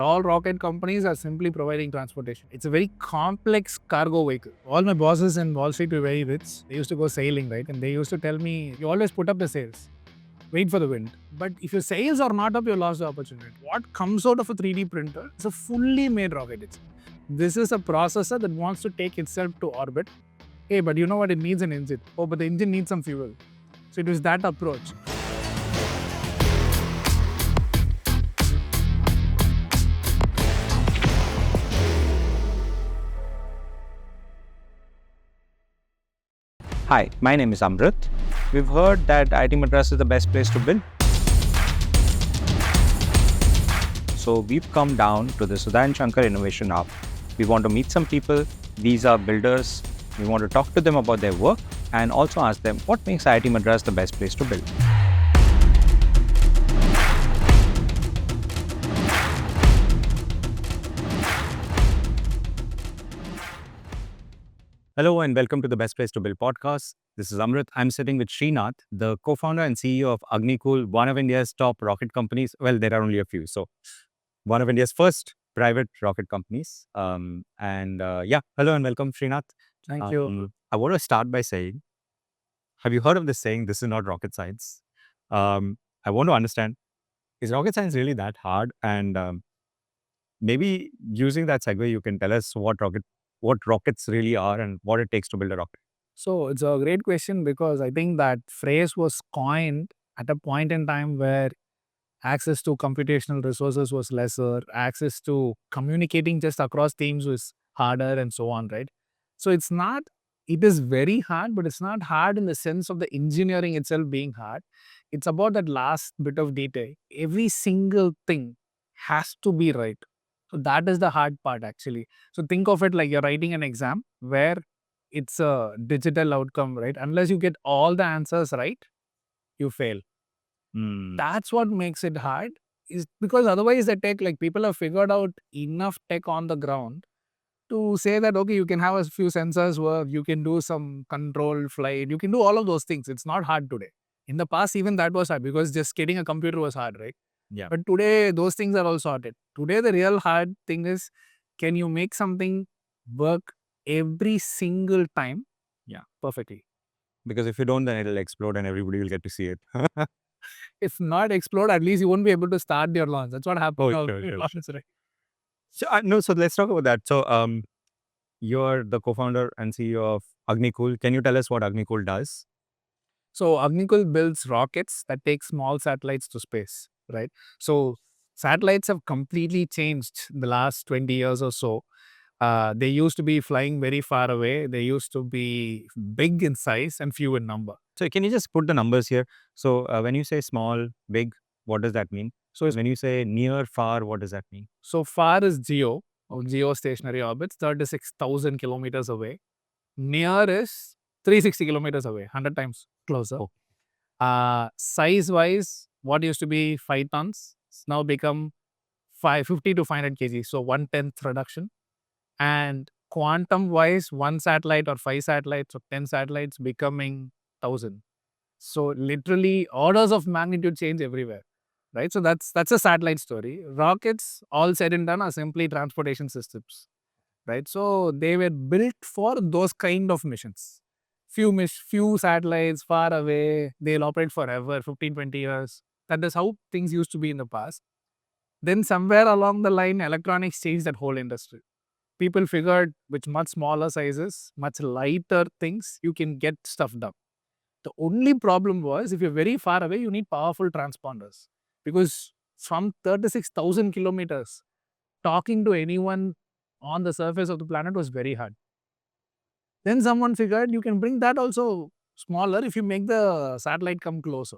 All rocket companies are simply providing transportation. It's a very complex cargo vehicle. All my bosses in Wall Street were very rich. They used to go sailing, right? And they used to tell me, you always put up the sails. Wait for the wind. But if your sails are not up, you lost the opportunity. What comes out of a 3D printer is a fully made rocket. This is a processor that wants to take itself to orbit. Hey, but you know what? It needs an engine. Oh, but the engine needs some fuel. So it was that approach. Hi, my name is Amrit. We've heard that IT Madras is the best place to build. So we've come down to the Sudha & Shankar Innovation Hub. We want to meet some people. These are builders. We want to talk to them about their work and also ask them what makes IT Madras the best place to build. Hello and welcome to the Best Place to Build podcast. This is Amrit. I'm sitting with Srinath, the co-founder and CEO of AgniKul, one of India's top rocket companies. Well, there are only a few. So one of India's first private rocket companies. Hello and welcome, Srinath. Thank you. I want to start by saying, have you heard of this saying, this is not rocket science? I want to understand, is rocket science really that hard? And maybe using that segue, you can tell us what rockets really are and what it takes to build a rocket. So it's a great question because I think that phrase was coined at a point in time where access to computational resources was lesser, access to communicating just across teams was harder and so on, right? So it is very hard, but it's not hard in the sense of the engineering itself being hard. It's about that last bit of detail. Every single thing has to be right. So that is the hard part actually. So think of it like you're writing an exam where it's a digital outcome, right? Unless you get all the answers right, you fail. That's what makes it hard, is because otherwise the tech, like people have figured out enough tech on the ground to say that, okay, you can have a few sensors work, you can do some controlled flight, you can do all of those things. It's not hard today. In the past, even that was hard because just getting a computer was hard, right? Yeah. But today, those things are all sorted. Today, the real hard thing is, can you make something work every single time? Yeah. Perfectly. Because if you don't, then it'll explode and everybody will get to see it. If not explode, at least you won't be able to start your launch. That's what happened. Oh, sure. So let's talk about that. So you're the co-founder and CEO of AgniKul. Can you tell us what AgniKul does? So AgniKul builds rockets that take small satellites to space, right? So satellites have completely changed the last 20 years or so. They used to be flying very far away. They used to be big in size and few in number. So can you just put the numbers here? So when you say small, big, what does that mean? So when you say near, far, what does that mean? So far is GEO, or geostationary orbits, 36,000 kilometers away. Near is 360 kilometers away, 100 times closer. Oh. Size-wise, what used to be 5 tons, it's now become 550 to 500 kg, so 1/10 reduction. And quantum-wise, 1 satellite or 5 satellites or 10 satellites becoming 1,000. So literally orders of magnitude change everywhere, right? So that's a satellite story. Rockets, all said and done, are simply transportation systems, right? So they were built for those kind of missions. Few satellites far away, they'll operate forever, 15, 20 years. That is how things used to be in the past. Then somewhere along the line, electronics changed that whole industry. People figured with much smaller sizes, much lighter things, you can get stuff done. The only problem was, if you're very far away, you need powerful transponders. Because from 36,000 kilometers, talking to anyone on the surface of the planet was very hard. Then someone figured you can bring that also smaller if you make the satellite come closer.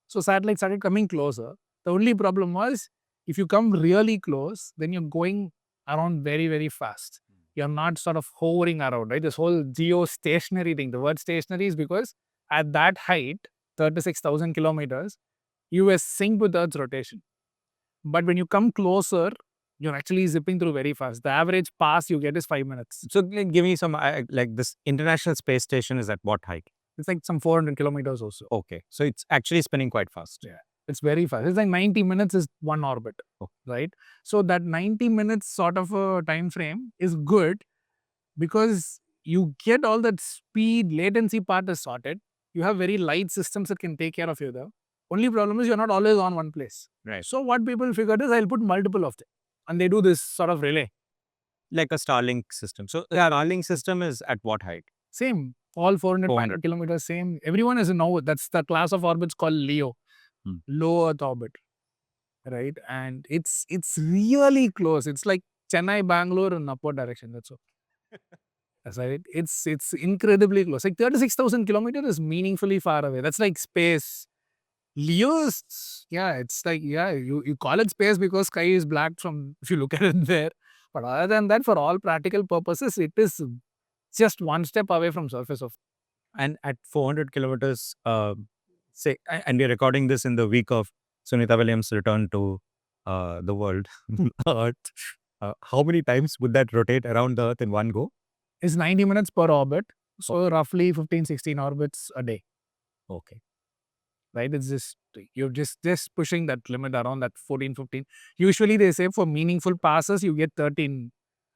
So satellites started coming closer. The only problem was, if you come really close, then you're going around very, very fast. You're not sort of hovering around, right? This whole geostationary thing. The word stationary is because at that height, 36,000 kilometers, you were synced with Earth's rotation. But when you come closer, you're actually zipping through very fast. The average pass you get is 5 minutes. So give me some, like this International Space Station is at what height? It's like some 400 kilometers or so. Okay. So it's actually spinning quite fast. Yeah. It's very fast. It's like 90 minutes is one orbit, right? So that 90 minutes sort of a time frame is good because you get all that speed, latency part is sorted. You have very light systems that can take care of you there. Only problem is you're not always on one place. Right. So what people figured is I'll put multiple of them. And they do this sort of relay. Like a Starlink system. So the Starlink system is at what height? Same. All 400, 400. 500 kilometers, same. Everyone is now, that's the class of orbits called LEO, low Earth orbit, right? And it's really close. It's like Chennai, Bangalore in upward direction. That's all. That's right. It's incredibly close. Like 36,000 kilometers is meaningfully far away. That's like space. Leo's, yeah, it's like, yeah, you call it space because sky is black from, if you look at it there. But other than that, for all practical purposes, it is just one step away from surface of. And at 400 kilometers, say, and we're recording this in the week of Sunita Williams' return to the world, Earth. How many times would that rotate around the Earth in one go? It's 90 minutes per orbit. So roughly 15, 16 orbits a day. Okay. Right? It's just, you're just pushing that limit around that 14, 15. Usually they say for meaningful passes, you get 13.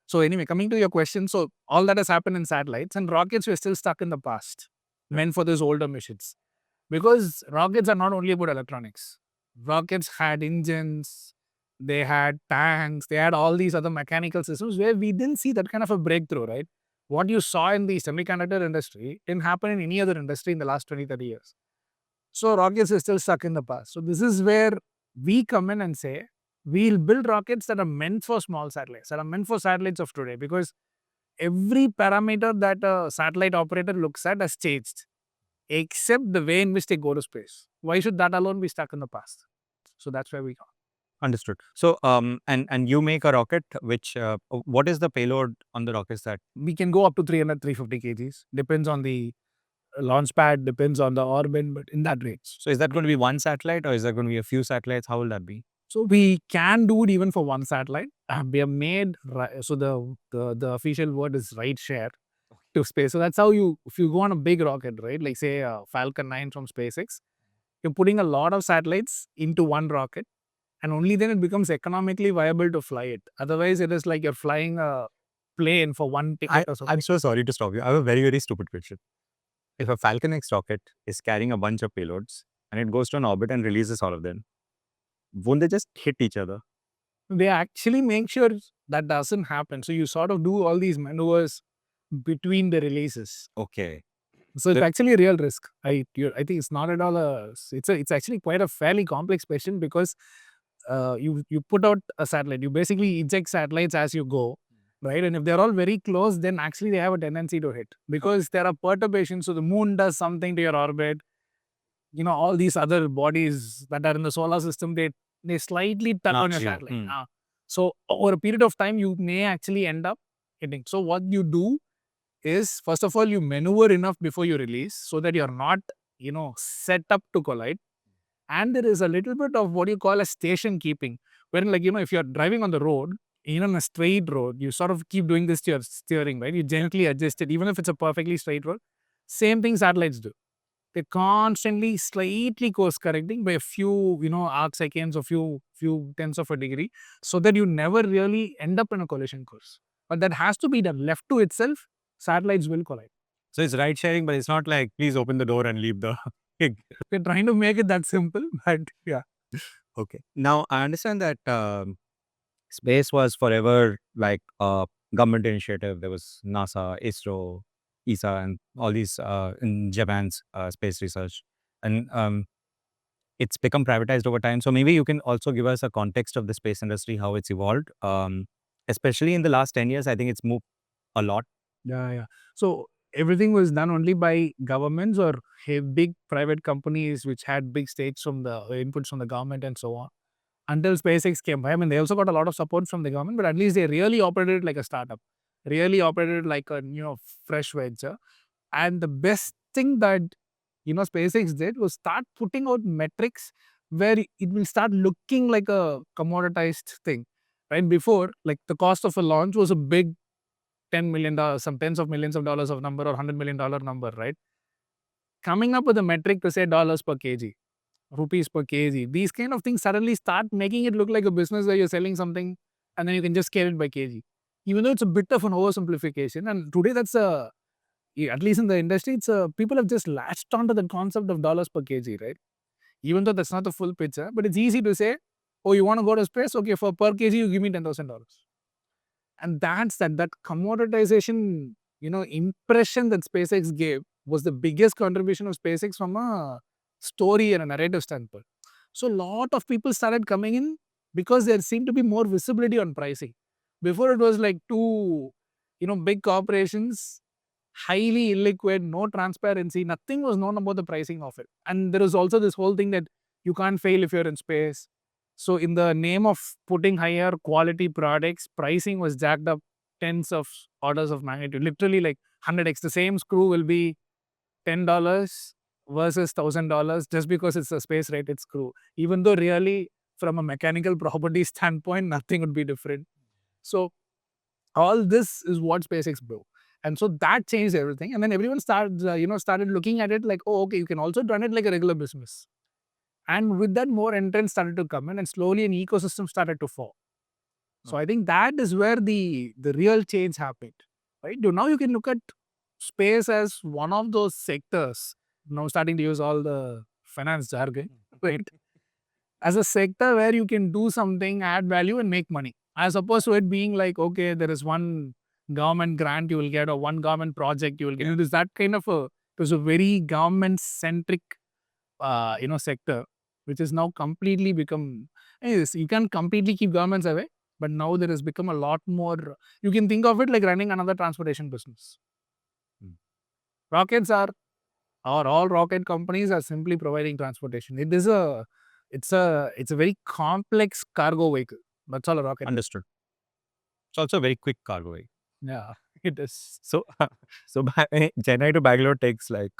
So anyway, coming to your question, so all that has happened in satellites and rockets were still stuck in the past, meant for those older missions. Because rockets are not only about electronics. Rockets had engines, they had tanks, they had all these other mechanical systems where we didn't see that kind of a breakthrough, right? What you saw in the semiconductor industry didn't happen in any other industry in the last 20, 30 years. So rockets are still stuck in the past. So this is where we come in and say, we'll build rockets that are meant for small satellites, that are meant for satellites of today, because every parameter that a satellite operator looks at has changed, except the way in which they go to space. Why should that alone be stuck in the past? So that's where we go. Understood. So, and you make a rocket, which, what is the payload on the rockets that? We can go up to 300, 350 kgs. Depends on the Launchpad, depends on the orbit, but in that range. So is that going to be one satellite or is that going to be a few satellites? How will that be? So we can do it even for one satellite. We have made, so the official word is ride share to space. So that's how you, if you go on a big rocket, right, like say Falcon 9 from SpaceX, you're putting a lot of satellites into one rocket, and only then it becomes economically viable to fly it. Otherwise, it is like you're flying a plane for one ticket or something. I'm so sorry to stop you. I have a very, very stupid question. If a Falcon X rocket is carrying a bunch of payloads and it goes to an orbit and releases all of them, won't they just hit each other? They actually make sure that doesn't happen. So you sort of do all these maneuvers between the releases. Okay. So it's actually a real risk. I think it's not at all a. It's actually quite a fairly complex question because you put out a satellite. You basically eject satellites as you go, right? And if they're all very close, then actually they have a tendency to hit because there are perturbations. So the moon does something to your orbit. You know, all these other bodies that are in the solar system, they slightly turn on your satellite. So over a period of time, you may actually end up hitting. So what you do is, first of all, you maneuver enough before you release so that you're not, set up to collide. And there is a little bit of what you call a station keeping, wherein, like, if you're driving on the road, on a straight road, you sort of keep doing this to your steering, right? You gently adjust it, even if it's a perfectly straight road. Same thing satellites do. They're constantly slightly course correcting by a few, arc seconds or few tenths of a degree, so that you never really end up in a collision course. But that has to be done. Left to itself, satellites will collide. So it's ride sharing, but it's not like, please open the door and leave the pig. We're trying to make it that simple, but yeah. Okay. Now, I understand that space was forever like a government initiative. There was NASA, ISRO, ESA, and all these in Japan's space research. And it's become privatized over time. So maybe you can also give us a context of the space industry, how it's evolved. Especially in the last 10 years, I think it's moved a lot. Yeah. So everything was done only by governments or big private companies which had big stakes from the inputs from the government and so on. Until SpaceX came by. I mean, they also got a lot of support from the government, but at least they really operated like a startup, really operated like a fresh venture. And the best thing that SpaceX did was start putting out metrics where it will start looking like a commoditized thing. Right before, like the cost of a launch was a big $10 million, some tens of millions of dollars of number or $100 million number, right? Coming up with a metric to say dollars per kg. rupees per kg. These kind of things suddenly start making it look like a business where you're selling something and then you can just scale it by kg. Even though it's a bit of an oversimplification. And today that's at least in the industry, people have just latched onto the concept of dollars per kg, right? Even though that's not the full picture, but it's easy to say, oh, you want to go to space? Okay, for per kg, you give me $10,000. And that commoditization, impression that SpaceX gave was the biggest contribution of SpaceX from a story and a narrative standpoint. So a lot of people started coming in because there seemed to be more visibility on pricing. Before it was like two, big corporations, highly illiquid, no transparency, nothing was known about the pricing of it. And there is also this whole thing that you can't fail if you're in space. So in the name of putting higher quality products, pricing was jacked up tens of orders of magnitude, literally like 100x. The same screw will be $10 versus $1,000 just because it's a space rated screw. Even though really from a mechanical property standpoint, nothing would be different. So all this is what SpaceX broke. And so that changed everything. And then everyone started looking at it like, oh, okay, you can also run it like a regular business. And with that, more entrants started to come in, and slowly an ecosystem started to form. So I think that is where the real change happened. Right? Now you can look at space as one of those sectors. Now starting to use all the finance jargon, right? As a sector where you can do something, add value, and make money. As opposed to it being like, okay, there is one government grant you will get or one government project you will get. It is that kind of it was a very government centric sector, which is now completely become. Yes, you can completely keep governments away, but now there has become a lot more. You can think of it like running another transportation business. Rockets are, or all rocket companies are simply providing transportation. It's a very complex cargo vehicle. That's all a rocket. Understood. It's also a very quick cargo way. Yeah, it is. So, Chennai to Bangalore takes like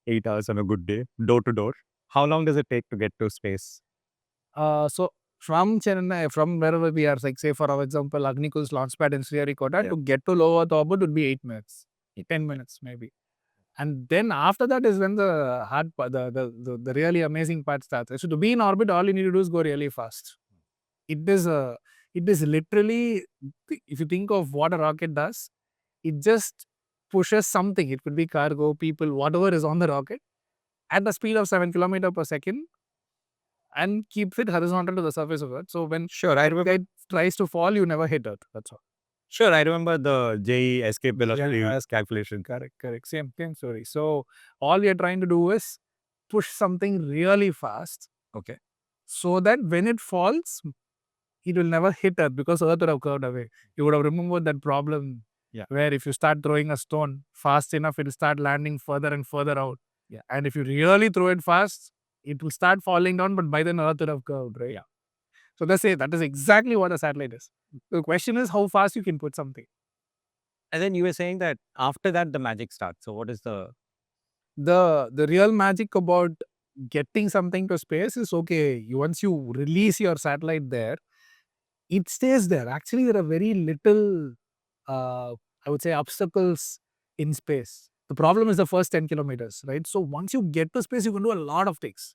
8 hours on a good day, door to door. How long does it take to get to space? So from Chennai, from wherever we are, like say for our example, AgniKul's Launchpad in Srinath, to get to low Earth orbit would be 8 minutes, 10 minutes maybe. And then after that is when the hard part, the really amazing part starts. So to be in orbit, all you need to do is go really fast. It is literally, if you think of what a rocket does, it just pushes something. It could be cargo, people, whatever is on the rocket at the speed of 7 kilometers per second and keeps it horizontal to the surface of Earth. So when it tries to fall, you never hit Earth. That's all. Sure, I remember the JE escape velocity calculation. Correct. Same story. So all we are trying to do is push something really fast. Okay. So that when it falls, it will never hit Earth because Earth would have curved away. You would have remembered that problem where if you start throwing a stone fast enough, it will start landing further and further out. Yeah. And if you really throw it fast, it will start falling down, but by then Earth would have curved, right? Yeah. So that is exactly what a satellite is. The question is how fast you can put something. And then you were saying that after that, the magic starts. So what is the real magic about getting something to space is, okay, once you release your satellite there, it stays there. Actually, there are very little, I would say, obstacles in space. The problem is the first 10 kilometers, right? So once you get to space, you can do a lot of things.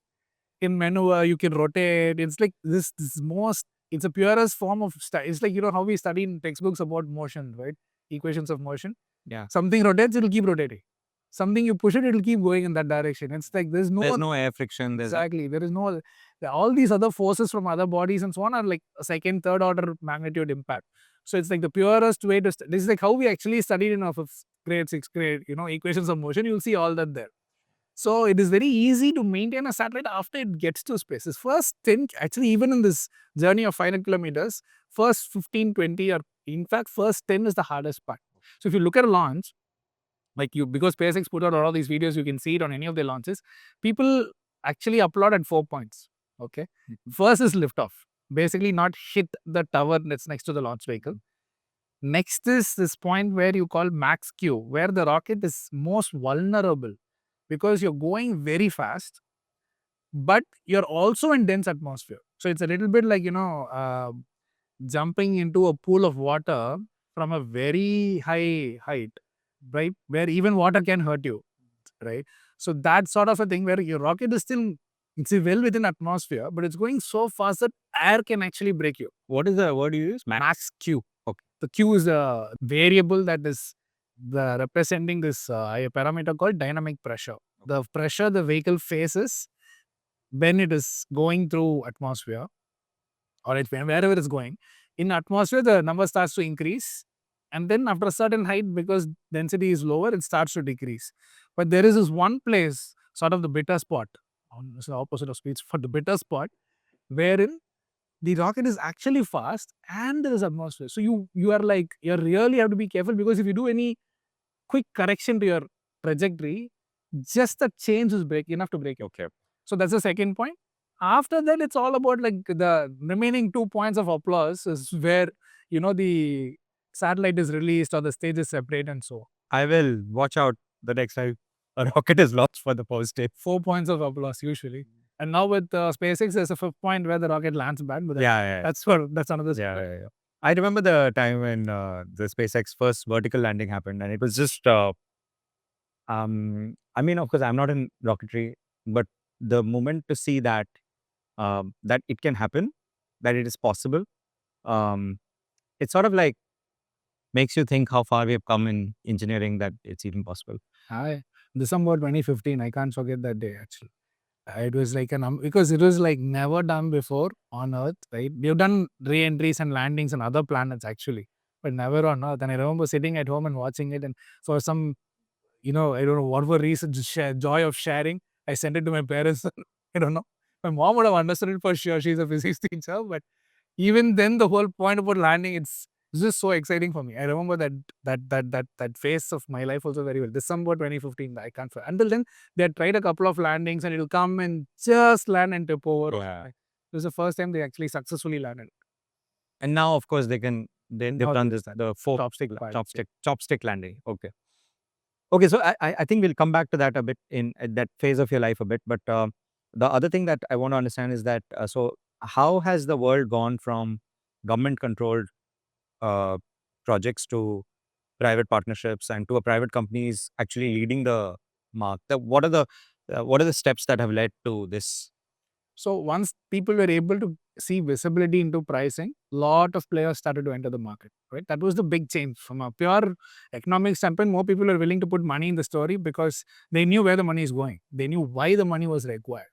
In maneuver, you can rotate. It's like it's a purest form of it's like, how we study in textbooks about motion, right? Equations of motion. Yeah. Something rotates, it'll keep rotating. Something you push it, it'll keep going in that direction. It's like there's no air friction. Exactly. There is no all these other forces from other bodies and so on are like a second, third order magnitude impact. So it's like the purest way to this is like how we actually studied in our 5th grade, 6th grade, equations of motion. You'll see all that there. So it is very easy to maintain a satellite after it gets to space. It's first 10, actually, even in this journey of 500 kilometers, first 15, 20, or in fact, first 10 is the hardest part. So if you look at a launch, because SpaceX put out all these videos, you can see it on any of their launches. People actually applaud at 4 points. Okay. First is liftoff. Basically, not hit the tower that's next to the launch vehicle. Next is this point where you call max Q, where the rocket is most vulnerable because you're going very fast, but you're also in dense atmosphere. So it's a little bit like, jumping into a pool of water from a very high height, right? Where even water can hurt you, right? So that's sort of a thing where your rocket is still It's well within atmosphere, but it's going so fast that air can actually break you. What is the word you use? Max Q. Okay. The Q is a variable that is representing this a parameter called dynamic pressure. The pressure the vehicle faces when it is going through atmosphere, or wherever it's going. In atmosphere, the number starts to increase. And then after a certain height, because density is lower, it starts to decrease. But there is this one place, sort of the bitter spot, it's the opposite of speed, for the bitter spot, wherein the rocket is actually fast and there is atmosphere. So you are like, you really have to be careful, because if you do any quick correction to your trajectory, just the change is enough to break you. Okay. So that's the second point. After that, it's all about like the remaining 2 points of applause is where, the satellite is released or the stage is separate and so on. I will watch out the next time a rocket is launched for the positive. 4 points of applause usually. And now with SpaceX, there's a fifth point where the rocket lands bad. But Yeah. that's another Yeah, story. yeah. I remember the time when the SpaceX first vertical landing happened, and it was just, I mean, of course, I'm not in rocketry, but the moment to see that that it can happen, that it is possible, um, it sort of like makes you think how far we have come in engineering that it's even possible. December 2015, I can't forget that day actually. It was like because it was like never done before on Earth, right? We've done re-entries and landings on other planets actually, but never on Earth. And I remember sitting at home and watching it, and for some, I don't know what were reasons, joy of sharing, I sent it to my parents. I don't know. My mom would have understood it for sure. She's a physics teacher, but even then, the whole point about landing, it's just so exciting for me. I remember that phase of my life also very well. December 2015, I can't forget. Until then, they had tried a couple of landings and it'll come and just land and tip over. Yeah. It was the first time they actually successfully landed. And now, of course, they've done this, the fourth chopstick landing. Okay. Okay, so I think we'll come back to that a bit in at that phase of your life a bit. But the other thing that I want to understand is that so how has the world gone from government controlled uh, projects to private partnerships and to a private companies actually leading the mark? What are the steps that have led to this? So once people were able to see visibility into pricing, lot of players started to enter the market, right? That was the big change. From a pure economic standpoint, more people were willing to put money in the story because they knew where the money is going. They knew why the money was required,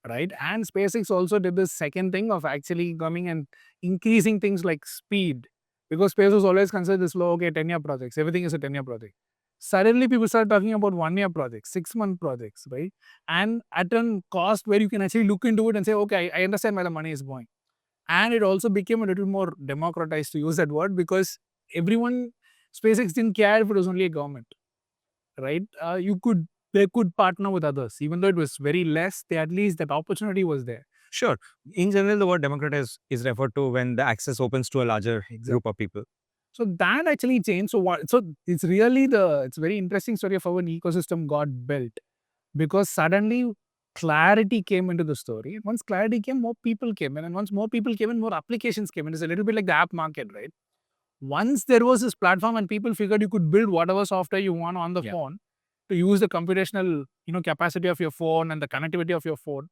right? And SpaceX also did this second thing of actually coming and increasing things like speed, because space was always considered this low, okay, 10-year projects. Everything is a 10-year project. Suddenly, people start talking about 1-year projects, 6-month projects, right? And at a cost where you can actually look into it and say, okay, I understand where the money is going. And it also became a little more democratized, to use that word, because everyone, SpaceX didn't care if it was only a government, right? They could partner with others, even though it was very less. They at least that opportunity was there. Sure. In general, the word democratize is referred to when the access opens to a larger group of people. So that actually changed. So it's really it's very interesting story of how an ecosystem got built, because suddenly clarity came into the story. Once clarity came, more people came in, and once more people came in, more applications came in. It's a little bit like the app market, right? Once there was this platform and people figured you could build whatever software you want on the phone to use the computational, capacity of your phone and the connectivity of your phone.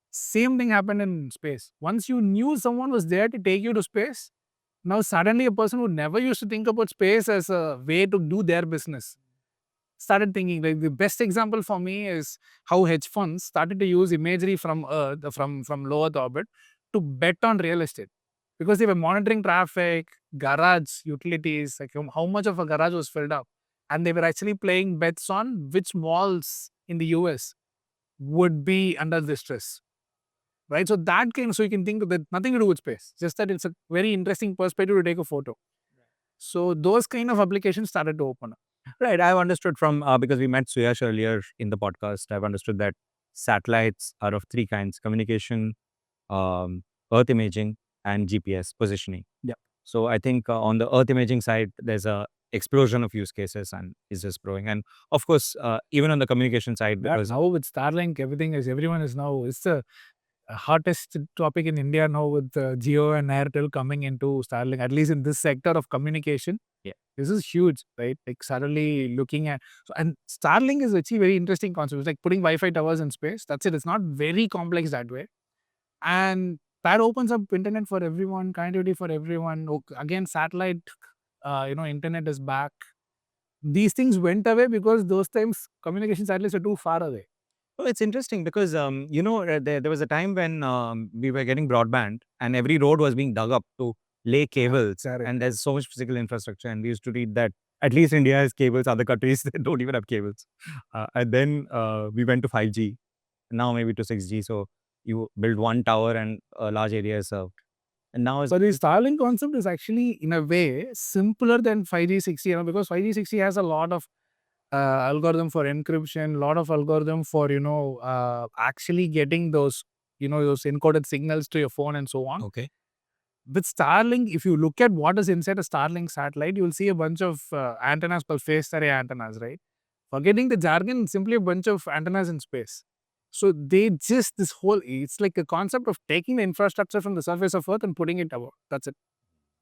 Same thing happened in space. Once you knew someone was there to take you to space, now suddenly a person who never used to think about space as a way to do their business started thinking. Like the best example for me is how hedge funds started to use imagery from Earth, from low Earth orbit, to bet on real estate, because they were monitoring traffic, garage utilities, like how much of a garage was filled up, and they were actually playing bets on which malls in the US would be under distress. Right, so so you can think that nothing to do with space, just that it's a very interesting perspective to take a photo. So those kind of applications started to open up. Right. I've understood from because we met Suyash earlier in the podcast. I've understood that satellites are of three kinds: communication, Earth imaging, and GPS positioning. Yeah. So I think on the Earth imaging side, there's a explosion of use cases and is just growing. And of course, even on the communication side, because Now with Starlink, everyone is now, it's the hottest topic in India now with Jio and Airtel coming into Starlink, at least in this sector of communication. Yeah. This is huge, right? Like suddenly looking at and Starlink is actually very interesting concept. It's like putting Wi-Fi towers in space. That's it. It's not very complex that way. And that opens up internet for everyone, connectivity for everyone. Again, satellite, internet is back. These things went away because those times communication satellites are too far away. Oh, it's interesting because there was a time when we were getting broadband, and every road was being dug up to lay cables, Correct. and there's so much physical infrastructure. And we used to read that at least India has cables, other countries they don't even have cables. And then we went to 5G, now maybe to 6G. So you build one tower and a large area is served. And now it's But the Starlink concept is actually, in a way, simpler than 5G, 6G, because 5G, 6G has a lot of algorithm for encryption, lot of algorithm for, actually getting those, those encoded signals to your phone and so on. okay. With Starlink, if you look at what is inside a Starlink satellite, you will see a bunch of antennas called phased array antennas, right? Forgetting the jargon, simply a bunch of antennas in space. So they just, it's like a concept of taking the infrastructure from the surface of Earth and putting it above. That's it.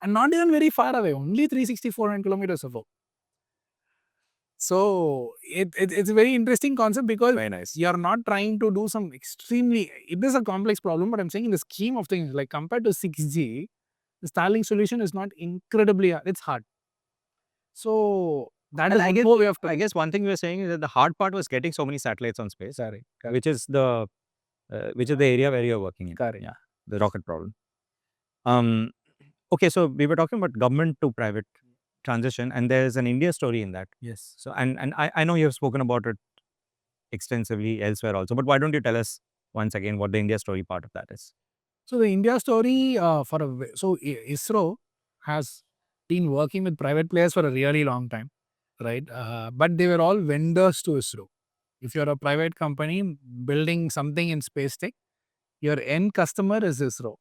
And not even very far away, only 364 kilometers above. So it's a very interesting concept because Very nice. you're not trying to do some extremely, it is a complex problem, but I'm saying in the scheme of things, like compared to 6G, the Starlink solution is not incredibly hard. It's hard. So that And is I guess, one way of I guess one thing we were saying is that the hard part was getting so many satellites on space, Correct. which is the area where you're working in. Correct. Yeah, the rocket problem. Um, okay, so we were talking about government to private transition, and there's an India story in that. Yes. So, and I know you've spoken about it extensively elsewhere also, but why don't you tell us once again what the India story part of that is? So the India story ISRO has been working with private players for a really long time, right? But they were all vendors to ISRO. If you're a private company building something in space tech, your end customer is ISRO.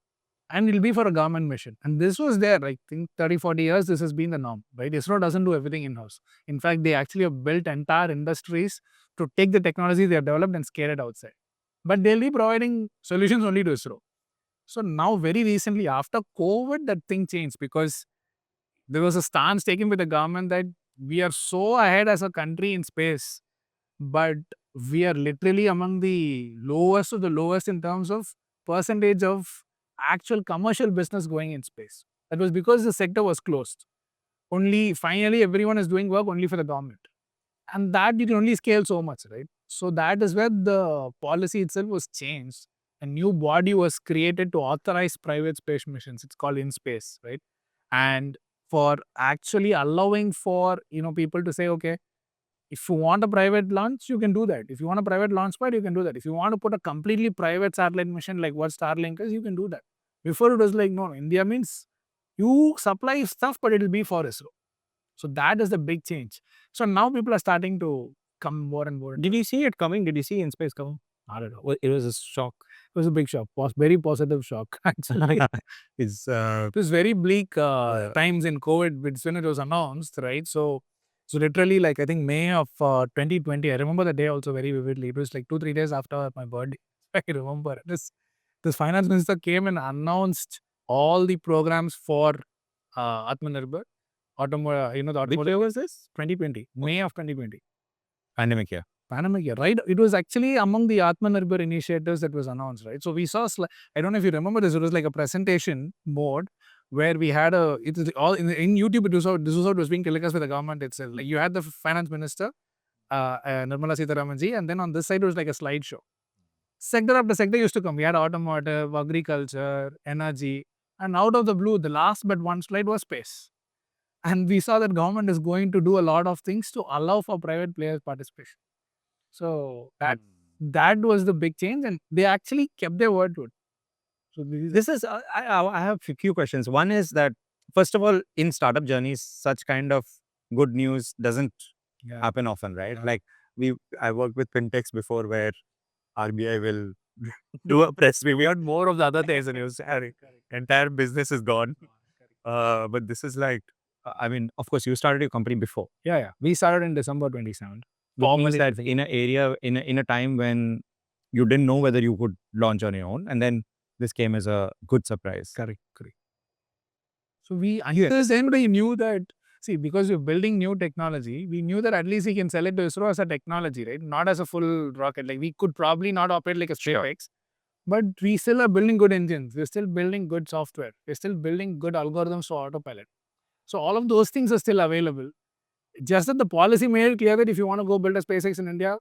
And it'll be for a government mission. And this was there, I think 30, 40 years, this has been the norm, right? ISRO doesn't do everything in-house. In fact, they actually have built entire industries to take the technology they have developed and scale it outside. But they'll be providing solutions only to ISRO. So now, very recently, after COVID, that thing changed because there was a stance taken by the government that we are so ahead as a country in space, but we are literally among the lowest of the lowest in terms of percentage of actual commercial business going in space. That was because the sector was closed. Only finally, everyone is doing work only for the government. And that you can only scale so much, right? So that is where the policy itself was changed. A new body was created to authorize private space missions. It's called InSpace, right? And for actually allowing for people to say, okay, if you want a private launch, you can do that. If you want a private launch pad, you can do that. If you want to put a completely private satellite mission like what Starlink is, you can do that. Before it was like, no, India means you supply stuff, but it will be for ISRO. So that is the big change. So now people are starting to come more and more. Did you see it coming? Did you see in space coming? Not at all. Well, it was a shock. It was a big shock. Very positive shock, actually. It's It was very bleak times in COVID when it was announced, right? So literally, like I think May of 2020, I remember the day also very vividly. It was like 2-3 days after my birthday. I remember this finance minister came and announced all the programs for Atmanirbhar. The which automotive. year was this? 2020, May of 2020. Pandemic year. Pandemic year, right? It was actually among the Atmanirbhar initiatives that was announced, right? So we saw, I don't know if you remember this, it was like a presentation mode where we had it is all in YouTube, this was how it was being telecast by the government itself. Like you had the finance minister, Nirmala Sitharamanji, and then on this side it was like a slideshow. Sector after sector used to come. We had automotive, agriculture, energy, and out of the blue, the last but one slide was space. And we saw that government is going to do a lot of things to allow for private players participation. So that was the big change, and they actually kept their word to it. So This is, I have a few questions. One is that, first of all, in startup journeys, such kind of good news doesn't happen often, right? Yeah. Like I worked with fintechs before where RBI will do a press review on more of the other things and you say, entire business is gone. But this is like, I mean, of course, you started your company before. Yeah. We started in December 2017. Which means that in an area, in a time when you didn't know whether you could launch on your own, and then this came as a good surprise. Correct. So until then we knew that See, because we're building new technology, we knew that at least we can sell it to ISRO as a technology, right? Not as a full rocket. Like we could probably not operate like a SpaceX, but we still are building good engines. We're still building good software. We're still building good algorithms for autopilot. So all of those things are still available. Just that the policy made it clear that if you want to go build a SpaceX in India,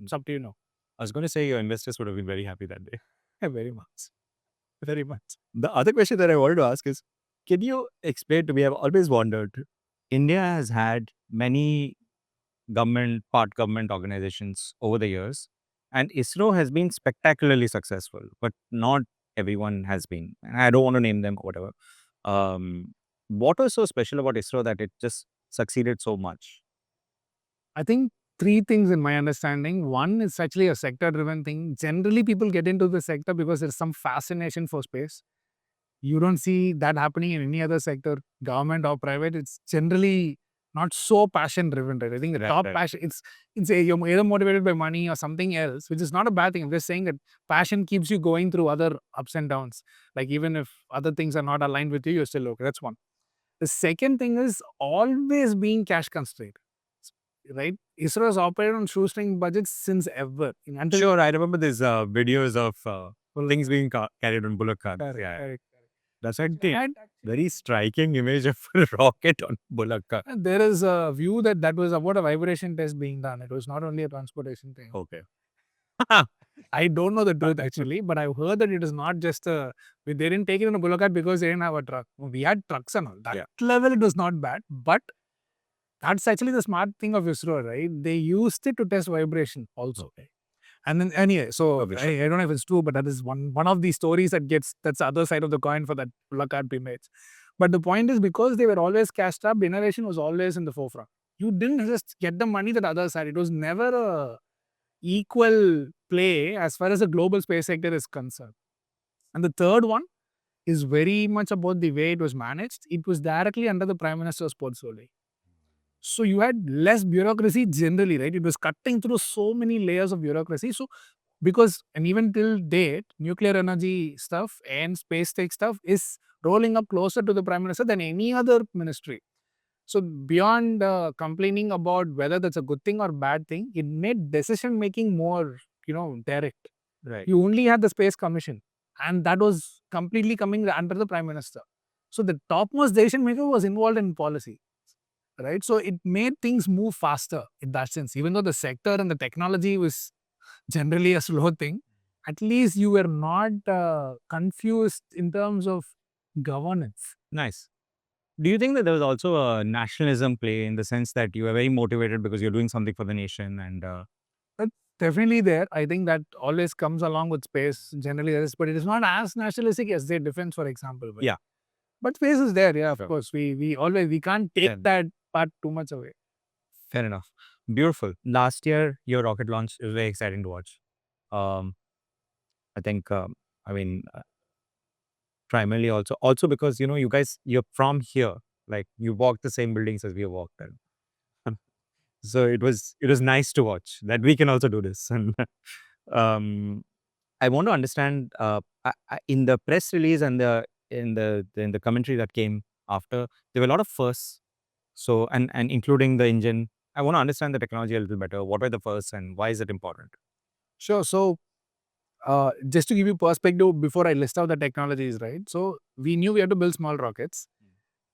it's up to you now. I was going to say your investors would have been very happy that day. Very much. Very much. The other question that I wanted to ask is, can you explain to me? I've always wondered, India has had many part government organizations over the years, and ISRO has been spectacularly successful, but not everyone has been. And I don't want to name them or whatever. What was so special about ISRO that it just succeeded so much? I think three things in my understanding. One is actually a sector driven thing. Generally, people get into the sector because there's some fascination for space. You don't see that happening in any other sector, government or private. It's generally not so passion driven, right? I think the top passion, it's you're either motivated by money or something else, which is not a bad thing. I'm just saying that passion keeps you going through other ups and downs. Like even if other things are not aligned with you, you're still okay. That's one. The second thing is always being cash constrained, right? ISRO has operated on shoestring budgets since ever. Sure, I remember these videos of things being carried on bullock carts. Correct. That's a very striking image of a rocket on bullock cart. And there is a view that was about a vibration test being done. It was not only a transportation thing. Okay. I don't know the truth actually, but I've heard that it is not just they didn't take it in a bullock cart because they didn't have a truck. We had trucks and all. That level it was not bad, but that's actually the smart thing of ISRO, right? They used it to test vibration also. Okay. And then anyway, so I don't know if it's true, but that is one of these stories that's the other side of the coin for that bullock cart image. But the point is, because they were always cashed up, innovation was always in the forefront. You didn't just get the money that others had. It was never a equal play as far as the global space sector is concerned. And the third one is very much about the way it was managed. It was directly under the Prime Minister's portfolio. So you had less bureaucracy generally, right? It was cutting through so many layers of bureaucracy. So and even till date, nuclear energy stuff and space tech stuff is rolling up closer to the Prime Minister than any other ministry. So beyond complaining about whether that's a good thing or bad thing, it made decision making more, direct. Right. You only had the Space Commission, and that was completely coming under the Prime Minister. So the topmost decision maker was involved in policy, right? So it made things move faster in that sense. Even though the sector and the technology was generally a slow thing, at least you were not confused in terms of governance. Nice. Do you think that there was also a nationalism play in the sense that you were very motivated because you're doing something for the nation and That's definitely there. I think that always comes along with space. Generally, there is, but it is not as nationalistic as say defense, for example. But Yeah. But space is there. Yeah, of Sure. course. We can't take that part too much away. Fair enough. Beautiful. Last year, your rocket launch was very exciting to watch. I think, primarily also because, you guys, you're from here, like you walk the same buildings as we walked. And so it was nice to watch that we can also do this. And I want to understand in the press release and in the commentary that came after, there were a lot of firsts. So, and including the engine, I want to understand the technology a little better. What were the firsts and why is it important? Sure. So, just to give you perspective before I list out the technologies, right? So, we knew we had to build small rockets.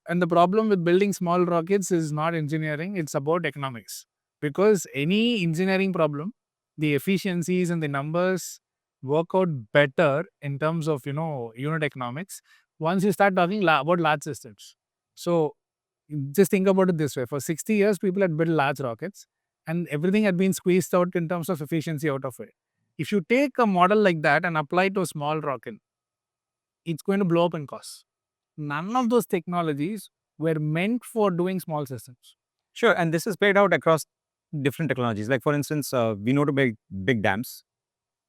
And the problem with building small rockets is not engineering, it's about economics. Because any engineering problem, the efficiencies and the numbers work out better in terms of, unit economics once you start talking about large systems. So, just think about it this way. For 60 years, people had built large rockets and everything had been squeezed out in terms of efficiency out of it. If you take a model like that and apply it to a small rocket, it's going to blow up in cost. None of those technologies were meant for doing small systems. Sure. And this is played out across different technologies. Like, for instance, we know to build big dams,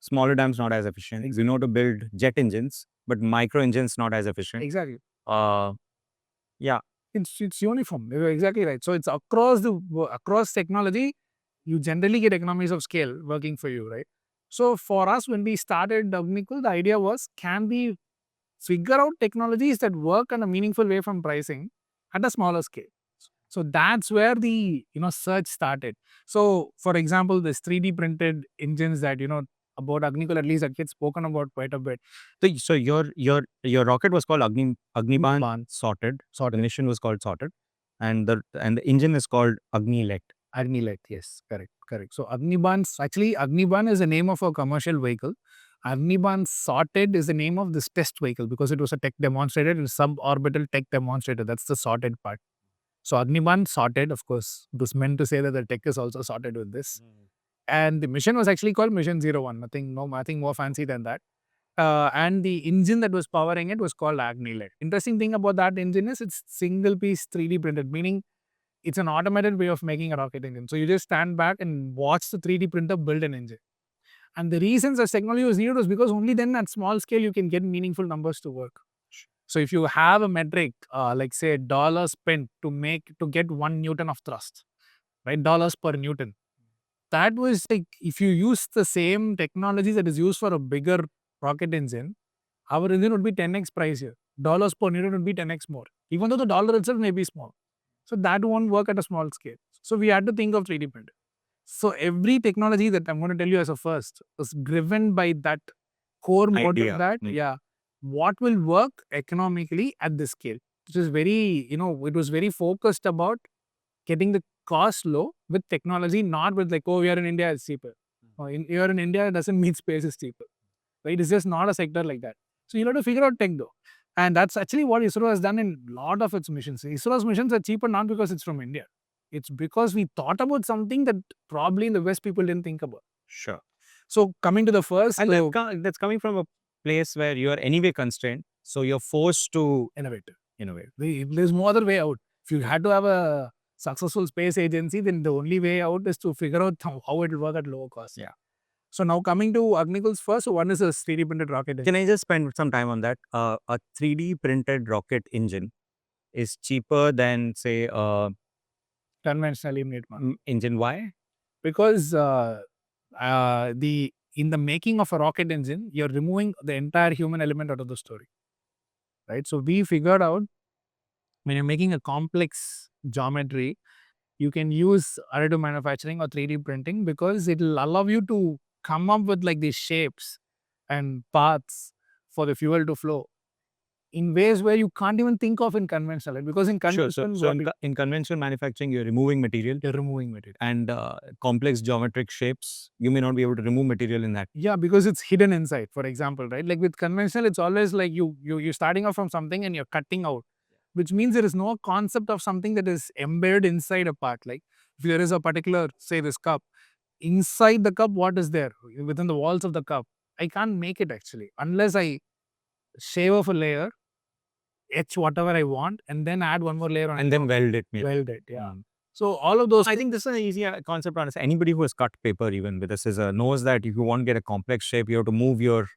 smaller dams not as efficient. We know to build jet engines, but micro engines not as efficient. Exactly. Yeah. It's uniform. You're exactly right. So it's across technology, you generally get economies of scale working for you, right? So for us, when we started AgniKul, the idea was, can we figure out technologies that work in a meaningful way from pricing at a smaller scale? So that's where the search started. So for example, this 3D printed engines that about AgniKul, at least that gets spoken about quite a bit. So your rocket was called Agniban Ban. sorted. The Sorted. mission was called sorted, and the engine is called Agni-lect. Agni-lect, yes, correct. So Agniban is the name of a commercial vehicle. Agniban Sorted is the name of this test vehicle because it was a tech demonstrator, a suborbital tech demonstrator. That's the sorted part. So Agniban Sorted, of course, it was meant to say that the tech is also sorted with this. And the mission was actually called Mission 01. Nothing more fancy than that. And the engine that was powering it was called Agni-lect. Interesting thing about that engine is it's single piece 3D printed, meaning it's an automated way of making a rocket engine. So you just stand back and watch the 3D printer build an engine. And the reason such technology was needed was because only then at small scale you can get meaningful numbers to work. So if you have a metric, like say dollars spent to get 1 Newton of thrust, right? Dollars per Newton. That was like if you use the same technology that is used for a bigger rocket engine, our engine would be 10x price here. Dollars per Newton would be 10x more, even though the dollar itself may be small. So that won't work at a small scale. So we had to think of 3D printer. So every technology that I'm going to tell you as a first is driven by that core motive that what will work economically at this scale. Which is very, it was very focused about getting the cost low with technology, not with like, oh, we are in India, it's cheaper. Or you're in India, it doesn't mean space is cheaper. Right? It's just not a sector like that. So you have to figure out tech though. And that's actually what ISRO has done in a lot of its missions. ISRO's missions are cheaper not because it's from India. It's because we thought about something that probably in the West people didn't think about. Sure. So coming to the first, And that's coming from a place where you are anyway constrained, so you're forced to innovate. There's no other way out. If you had to have a successful space agency, then the only way out is to figure out how it will work at lower cost. Yeah. So now coming to AgniKul's first, so one is a 3D printed rocket engine. Can I just spend some time on that? A 3D printed rocket engine is cheaper than, say, a Conventionally made one. engine. Why? Because in the making of a rocket engine, you're removing the entire human element out of the story. Right? So we figured out when you're making a complex geometry, you can use additive manufacturing or 3D printing because it'll allow you to come up with like these shapes and paths for the fuel to flow in ways where you can't even think of in conventional. Right? Because in conventional, in conventional manufacturing, you're removing material. And complex geometric shapes, you may not be able to remove material in that. Yeah, because it's hidden inside, for example, right? Like with conventional, it's always like you're starting off from something and you're cutting out, which means there is no concept of something that is embedded inside a part. Like if there is a particular, say this cup, inside the cup, what is there within the walls of the cup? I can't make it actually unless I shave off a layer, etch whatever I want, and then add one more layer on. And then weld it. Weld it, yeah. So all of those. I think this is an easy concept to understand. Anybody who has cut paper, even with a scissor, knows that if you want to get a complex shape, you have to move your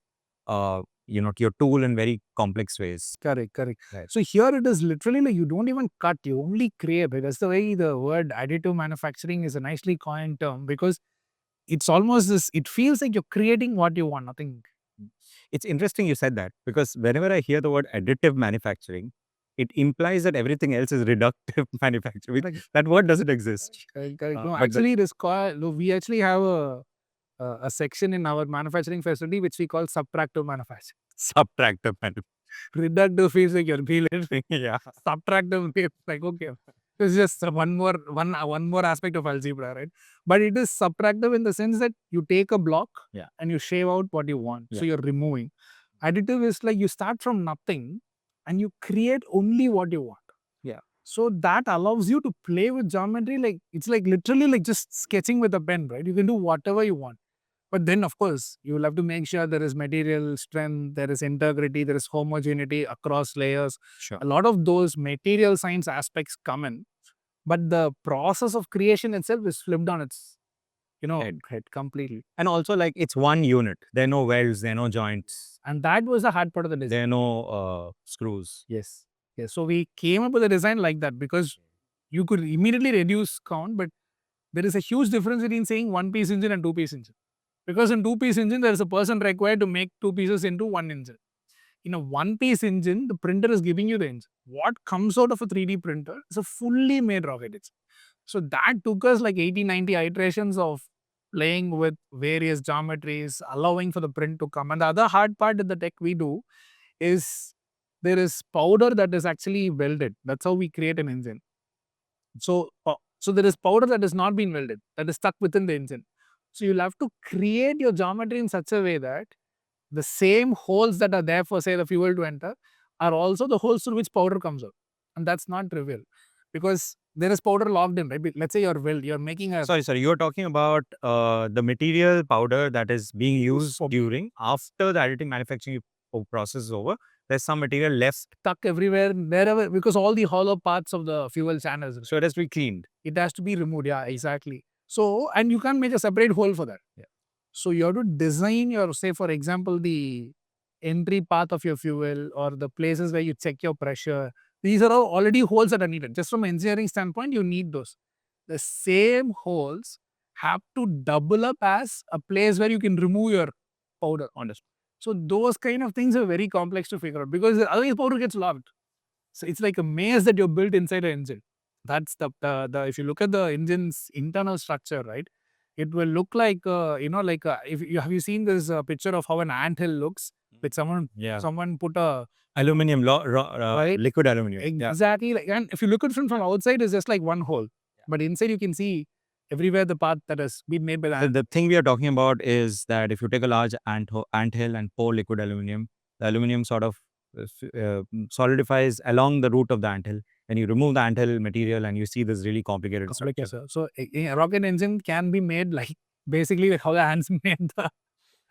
your tool in very complex ways. Correct. Right. So here it is literally like you don't even cut, you only create. That's the way the word additive manufacturing is a nicely coined term because it's almost this, it feels like you're creating what you want, nothing. It's interesting you said that because whenever I hear the word additive manufacturing, it implies that everything else is reductive manufacturing. That word doesn't exist. Correct. No, actually, it is called, we actually have a section in our manufacturing facility which we call subtractive manufacturing. Subtractive manufacturing. Reductive feels like you're feeling. Yeah. Subtractive feels like, okay, it's just one more aspect of algebra, right? But it is subtractive in the sense that you take a block and you shave out what you want. So you're removing. Additive is like you start from nothing and you create only what you want. Yeah. So that allows you to play with geometry. Like it's like literally like just sketching with a pen, right? You can do whatever you want. But then, of course, you will have to make sure there is material strength, there is integrity, there is homogeneity across layers. Sure. A lot of those material science aspects come in. But the process of creation itself is flipped on its, head completely. And also, like, it's one unit. There are no welds, there are no joints. And that was the hard part of the design. There are no screws. Yes. So we came up with a design like that because you could immediately reduce count, but there is a huge difference between saying one-piece engine and two-piece engine. Because in two-piece engine, there is a person required to make two pieces into one engine. in a one-piece engine, the printer is giving you the engine. What comes out of a 3D printer is a fully made rocket engine. So that took us like 80, 90 iterations of playing with various geometries, allowing for the print to come. And the other hard part in the tech we do is there is powder that is actually welded. That's how we create an engine. So there is powder that has not been welded, that is stuck within the engine. So you'll have to create your geometry in such a way that the same holes that are there for, say, the fuel to enter are also the holes through which powder comes out. And that's not trivial because there is powder locked in, right? Let's say you're making a. Sorry. You're talking about the material powder that is being used during after the additive manufacturing process is over. There's some material left Stuck everywhere, wherever, because all the hollow parts of the fuel channels. so it has to be cleaned. It has to be removed. Yeah, exactly. So, and you can't make a separate hole for that. Yeah. So you have to design your, say, for example, the entry path of your fuel or the places where you check your pressure. These are all already holes that are needed. Just from an engineering standpoint, you need those. The same holes have to double up as a place where you can remove your powder. Understood. So those kind of things are very complex to figure out because otherwise powder gets locked. So it's like a maze that you built inside an engine. That's the if you look at the engine's internal structure, right? It will look like if you have you seen this picture of how an anthill looks? Like someone put a Aluminum, right, liquid aluminum. Yeah. exactly. Like, and if you look at it from outside, it's just like one hole, but inside you can see everywhere the path that has been made by the ant. The thing we are talking about is that if you take a large anthill and pour liquid aluminum, the aluminum sort of solidifies along the root of the anthill. And you remove the anthill material and you see this really complicated structure. So a rocket engine can be made like basically like how the ants made the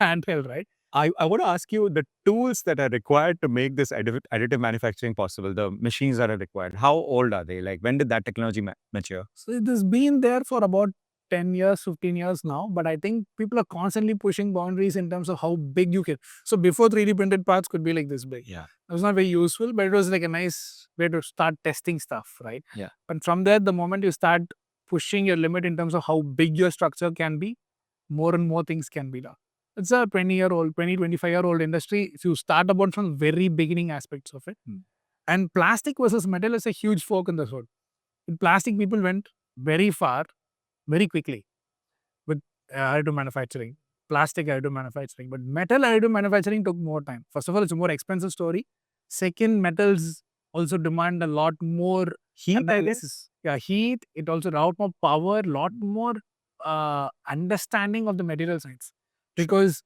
anthill, right? I want to ask you the tools that are required to make this additive manufacturing possible, the machines that are required. How old are they? Like, when did that technology mature? So it has been there for about 10 years, 15 years now, but I think people are constantly pushing boundaries in terms of how big you can. So before 3D printed parts could be like this big. Yeah. It was not very useful, but it was like a nice way to start testing stuff, right? Yeah. But from there, the moment you start pushing your limit in terms of how big your structure can be, more and more things can be done. It's a 20-year-old, 25-year-old industry. If you start about from very beginning aspects of it. And plastic versus metal is a huge fork in the road. In plastic, people went very far, very quickly with additive manufacturing, plastic additive manufacturing. But metal additive manufacturing took more time. First of all, it's a more expensive story. Second, metals also demand a lot more heat analysis. Yeah, heat. It also a lot more power, a lot more understanding of the material science. Because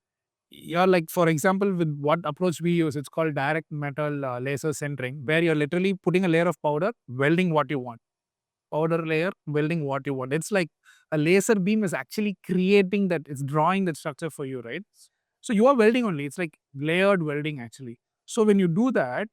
you're like, for example, with what approach we use, it's called direct metal laser sintering, where you're literally putting a layer of powder, welding what you want. Powder layer, welding what you want. It's like a laser beam is actually creating that, it's drawing that structure for you, right? So you are welding only. It's like layered welding actually. So when you do that,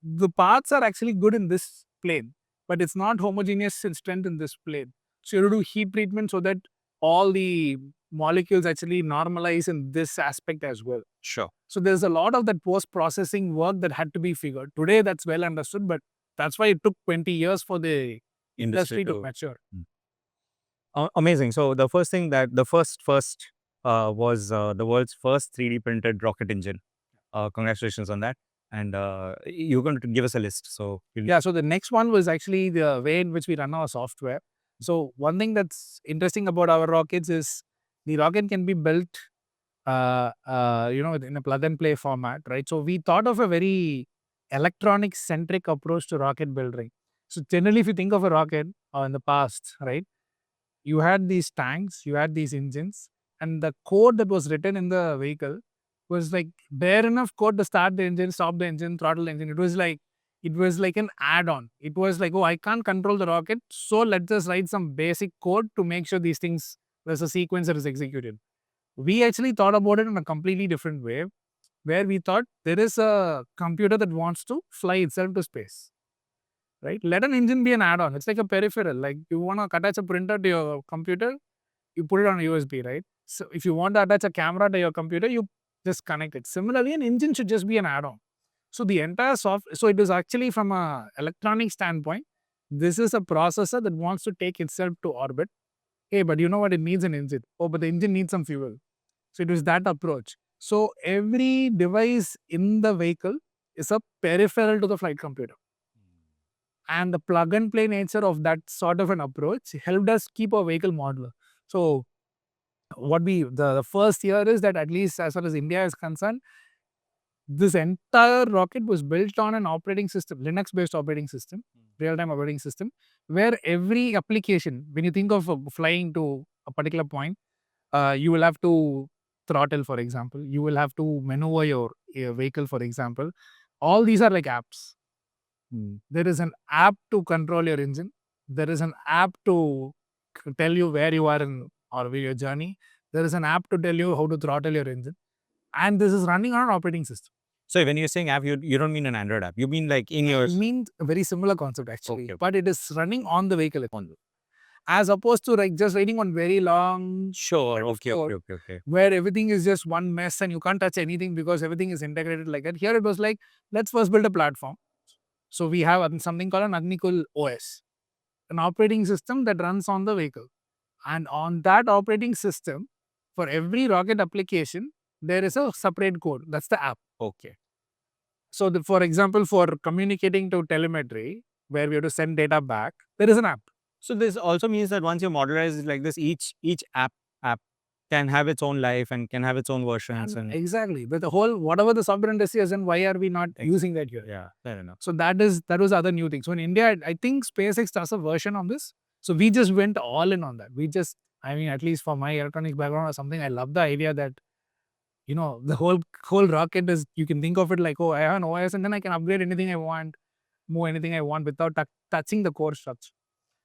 the parts are actually good in this plane, but it's not homogeneous in strength in this plane. So you have to do heat treatment so that all the molecules actually normalize in this aspect as well. Sure. So there's a lot of that post-processing work that had to be figured. Today, that's well understood, but that's why it took 20 years for the industry to mature. Amazing. So the first thing that the first was the world's first 3D printed rocket engine. Congratulations on that. And you're going to give us a list. So yeah. So the next one was actually the way in which we run our software. So one thing that's interesting about our rockets is the rocket can be built, in a plug and play format, right? So we thought of a very electronic centric approach to rocket building. So generally, if you think of a rocket in the past, right, you had these tanks, you had these engines, and the code that was written in the vehicle was like bare enough code to start the engine, stop the engine, throttle the engine. It was like an add-on. It was like, oh, I can't control the rocket, so let's just write some basic code to make sure these things, there's a sequence that is executed. We actually thought about it in a completely different way, where we thought there is a computer that wants to fly itself to space. Right? Let an engine be an add-on. It's like a peripheral. Like you want to attach a printer to your computer, you put it on a USB, right? So if you want to attach a camera to your computer, you just connect it. Similarly, an engine should just be an add-on. So the entire so it is actually from a electronic standpoint, this is a processor that wants to take itself to orbit. Hey, but you know what? It needs an engine. Oh, but the engine needs some fuel. So it was that approach. So every device in the vehicle is a peripheral to the flight computer. And the plug and play nature of that sort of an approach helped us keep our vehicle modular. So what the first year is that, at least as far as India is concerned, this entire rocket was built on an operating system, Linux based operating system, real time operating system, where every application, when you think of flying to a particular point, you will have to throttle, for example, you will have to maneuver your vehicle, for example. All these are like apps. There is an app to control your engine. There is an app to tell you where you are in or where your journey. There is an app to tell you how to throttle your engine. And this is running on an operating system. So when you're saying app, you don't mean an Android app. You mean like in your... It means a very similar concept actually, Okay. but it is running on the vehicle as opposed to like just writing on very long Sure. Okay. code Okay. where everything is just one mess and you can't touch anything because everything is integrated like that. Here it was like, let's first build a platform. So we have something called an AgniKul OS, an operating system that runs on the vehicle. And on that operating system, for every rocket application, there is a separate code. That's the app. Okay. So, for example, for communicating to telemetry, where we have to send data back, there is an app. So this also means that once you modularize it like this, each app can have its own life and can have its own versions. And exactly. But the whole, whatever the software industry has done, why are we not using that here? Yeah, fair enough. So that was other new thing. So in India, I think SpaceX does a version on this. So we just went all in on that. I mean, at least for my electronics background or something, I love the idea that, the whole rocket is, you can think of it like, oh, I have an OS and then I can upgrade anything I want, move anything I want without touching the core structure.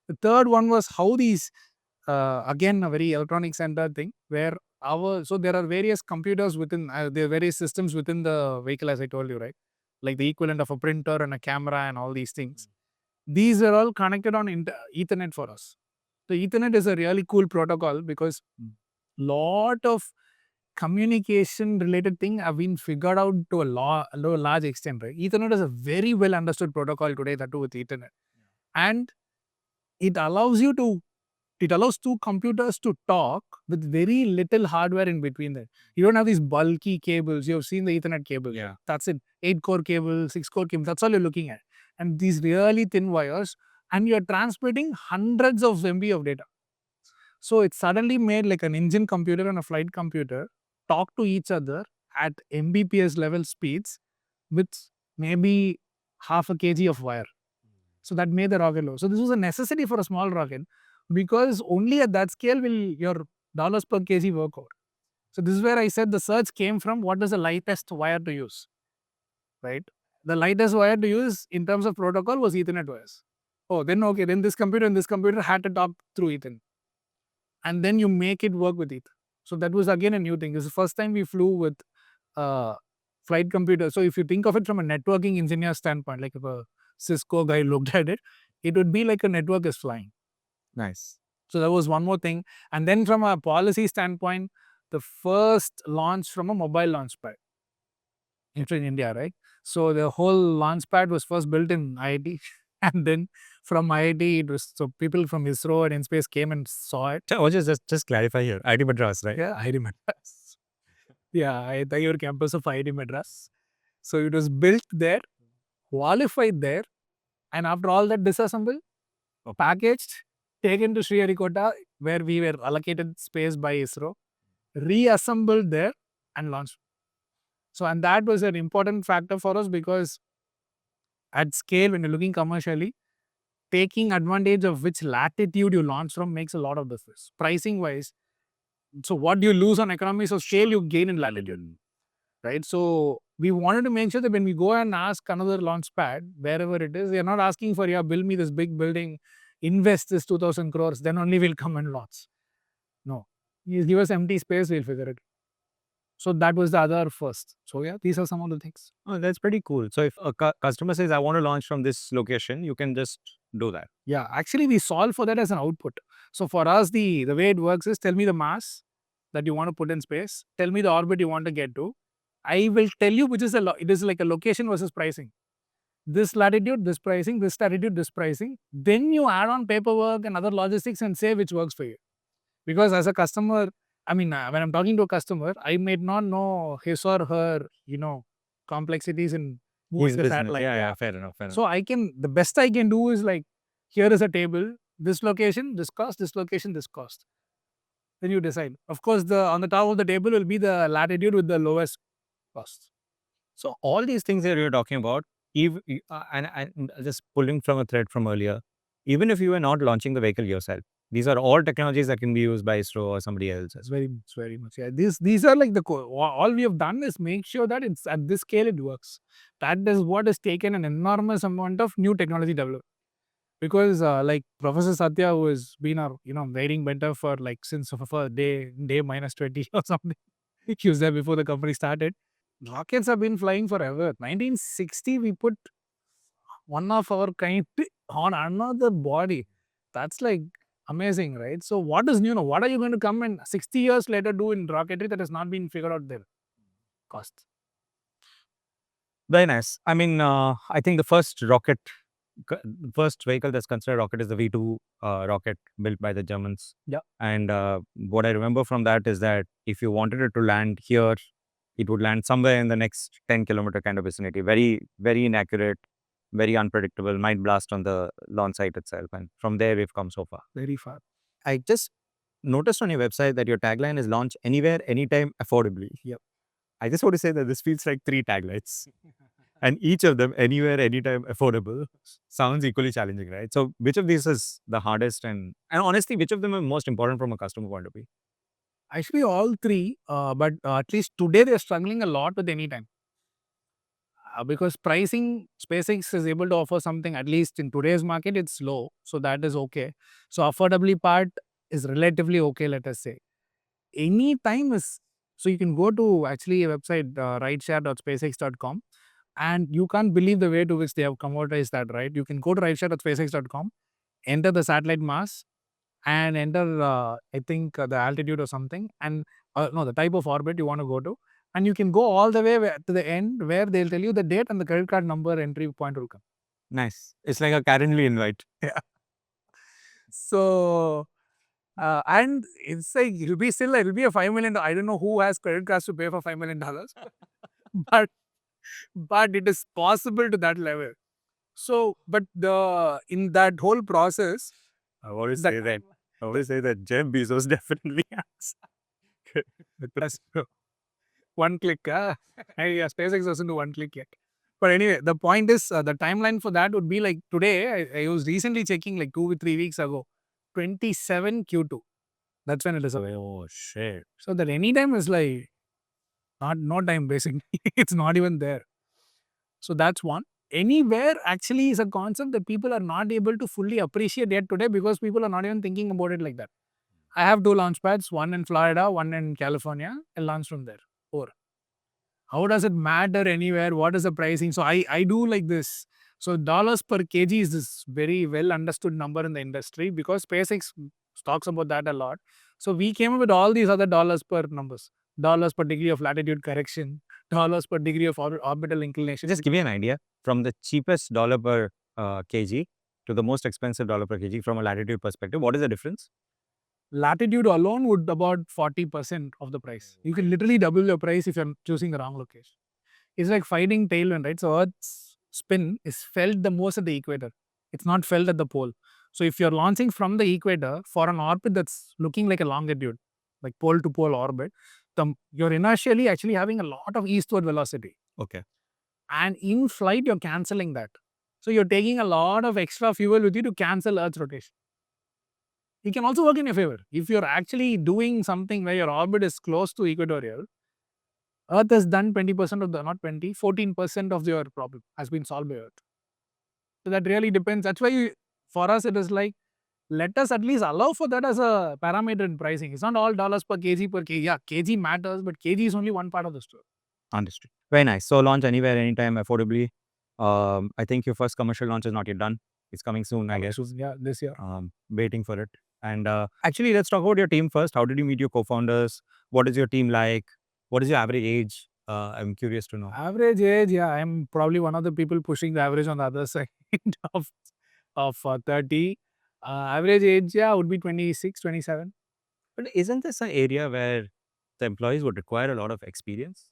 The third one was how these, again, a very electronic centered thing where so there are various computers within, there are various systems within the vehicle, as I told you, right? Like the equivalent of a printer and a camera and all these things. These are all connected on Ethernet for us. So Ethernet is a really cool protocol because lot of communication related thing have been figured out to a large extent, right? Ethernet is a very well understood protocol today, that too with Ethernet. And it allows two computers to talk with very little hardware in between them. You don't have these bulky cables. You have seen the Ethernet cable. Yeah. That's it. 8-core cable, 6-core cable. That's all you're looking at. And these really thin wires, and you're transmitting hundreds of MB of data. So it suddenly made like an engine computer and a flight computer talk to each other at Mbps level speeds with maybe half a kg of wire. So that made the rocket low. So this was a necessity for a small rocket because only at that scale will your dollars per kg work out. So this is where I said the search came from what is the lightest wire to use, right? The lightest wire to use in terms of protocol was Ethernet wires. Oh, then okay, then this computer and this computer had to talk through Ethernet. And then you make it work with Ethernet. So that was again a new thing. This is the first time we flew with flight computer. So if you think of it from a networking engineer standpoint, like if a Cisco guy looked at it, it would be like a network is flying. Nice. So that was one more thing. And then from a policy standpoint, the first launch from a mobile launchpad in India, right? So the whole launchpad was first built in IIT. And then from IIT, it was, so people from ISRO and InSpace came and saw it. So just clarify here. IIT Madras, right? Yeah, IIT Madras. Yeah, your campus of IIT Madras. So it was built there, qualified there, and after all that disassembled, packaged, taken to Sriharikota, where we were allocated space by ISRO, reassembled there and launched. So, and that was an important factor for us because at scale, when you're looking commercially, taking advantage of which latitude you launch from makes a lot of difference. Pricing wise, so what you lose on economies of scale, you gain in latitude, right? So we wanted to make sure that when we go and ask another launch pad, wherever it is, they're not asking for, yeah, build me this big building, invest this 2,000 crores, then only we'll come and launch. No, you give us empty space, we'll figure it. So that was the other first. So yeah, these are some of the things. Oh, that's pretty cool. So if a customer says, I want to launch from this location, you can just do that. Yeah, actually we solve for that as an output. So for us, the way it works is, tell me the mass that you want to put in space, tell me the orbit you want to get to. I will tell you which is it is like a location versus pricing. This latitude, this pricing, this latitude, this pricing. Then you add on paperwork and other logistics and say which works for you. Because as a customer, I mean, when I'm talking to a customer, I may not know his or her, complexities in moving His the business. satellite. Yeah, fair enough. So the best I can do is like, here is a table, this location, this cost, this location, this cost. Then you decide. Of course, on the top of the table will be the latitude with the lowest cost. So all these things that you're talking about, and just pulling from a thread from earlier, even if you were not launching the vehicle yourself, these are all technologies that can be used by ISRO or somebody else. It's very much. Yeah, these are like all we have done is make sure that it's at this scale it works. That is what has taken an enormous amount of new technology development. Because like Professor Satya, who has been our guiding mentor for like since for day minus 20 or something, he was there before the company started. Rockets have been flying forever. 1960, we put one of our kind on another body. That's like amazing, right? So what is new now? What are you going to come and 60 years later do in rocketry that has not been figured out there? Cost. Very nice. I mean, I think the first vehicle that's considered rocket is the V2 rocket built by the Germans. Yeah. And what I remember from that is that if you wanted it to land here, it would land somewhere in the next 10-kilometer kind of vicinity. Very, very inaccurate, very unpredictable, might blast on the launch site itself. And from there, we've come so far. Very far. I just noticed on your website that your tagline is launch anywhere, anytime, affordably. Yep. I just want to say that this feels like 3 taglines. And each of them, anywhere, anytime, affordable, sounds equally challenging, right? So which of these is the hardest, and honestly, which of them are most important from a customer point of view? Actually, all three, but at least today they're struggling a lot with anytime. Because pricing, SpaceX is able to offer something, at least in today's market, it's low. So that is okay. So affordably part is relatively okay, let us say. Anytime is, so you can go to actually a website, rideshare.spacex.com, and you can't believe the way to which they have commoditized that, right? You can go to rideshare.spacex.com, enter the satellite mass, and enter, I think, the altitude or something, and no, the type of orbit you want to go to. And you can go all the way to the end where they'll tell you the date and the credit card number entry point will come. Nice. It's like a Calendly invite. So, and it's like, it'll be a $5 million. I don't know who has credit cards to pay for $5 million, but it is possible to that level. So, but in that whole process, I always say that Jeff Bezos definitely has. plus one click. Yeah, SpaceX doesn't do one click yet. But anyway, the point is the timeline for that would be like today. I was recently checking like 2 or 3 weeks ago, 27 Q2. That's when it is. Oh, shit. So that anytime is like no time basically. It's not even there. So that's one. Anywhere actually is a concept that people are not able to fully appreciate yet today because people are not even thinking about it like that. I have 2 launch pads, one in Florida, one in California. I launch from there. Or how does it matter anywhere? What is the pricing? So I do like this. So dollars per kg is this very well understood number in the industry because SpaceX talks about that a lot. So we came up with all these other dollars per numbers. Dollars per degree of latitude correction, dollars per degree of orbital inclination. Just give me an idea from the cheapest dollar per kg to the most expensive dollar per kg from a latitude perspective. What is the difference? Latitude alone would about 40% of the price. You can literally double your price if you're choosing the wrong location. It's like fighting tailwind, right? So Earth's spin is felt the most at the equator. It's not felt at the pole. So if you're launching from the equator for an orbit that's looking like a longitude, like pole to pole orbit, you're inertially actually having a lot of eastward velocity. Okay. And in flight, you're canceling that. So you're taking a lot of extra fuel with you to cancel Earth's rotation. It can also work in your favor. If you're actually doing something where your orbit is close to equatorial, Earth has done 20% of the, not 20, 14% of your problem has been solved by Earth. So that really depends. That's why for us, it is like, let us at least allow for that as a parameter in pricing. It's not all dollars per kg per kg. Yeah, kg matters, but kg is only one part of the story. Understood. Very nice. So launch anywhere, anytime, affordably. I think your first commercial launch is not yet done. It's coming soon, I guess. Yeah, this year. Waiting for it. And actually, let's talk about your team first. How did you meet your co-founders? What is your team like? What is your average age? I'm curious to know. Average age, yeah, I'm probably one of the people pushing the average on the other side of 30. Average age, yeah, would be 26, 27. But isn't this an area where the employees would require a lot of experience?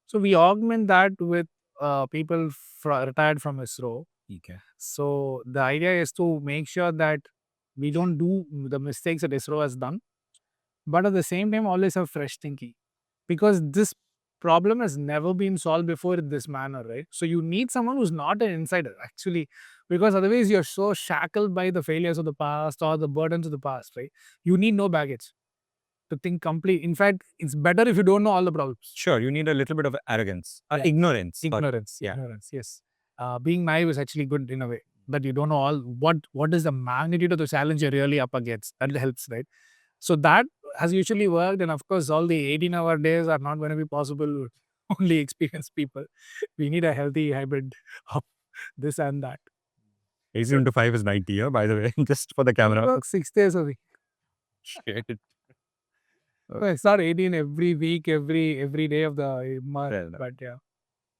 So we augment that with people retired from ISRO. Okay. So the idea is to make sure that we don't do the mistakes that ISRO has done, but at the same time always have fresh thinking, because this problem has never been solved before in this manner, right? So you need someone who's not an insider actually, because otherwise you're so shackled by the failures of the past or the burdens of the past, right? You need no baggage to think complete. In fact, it's better if you don't know all the problems. Sure, you need a little bit of arrogance, Yeah. ignorance. Ignorance. Yeah. Ignorance, yes. Being naive is actually good in a way, that you don't know all what is the magnitude of the challenge you're really up against. That helps, right? So that has usually worked, and of course, all the 18-hour days are not going to be possible with only experienced people. We need a healthy hybrid of this and that. 18 to 5 is 90, yeah, by the way, just for the We camera. work 6 days a week. Shit. It's not 18 every week, every day of the month, Fair enough. but yeah.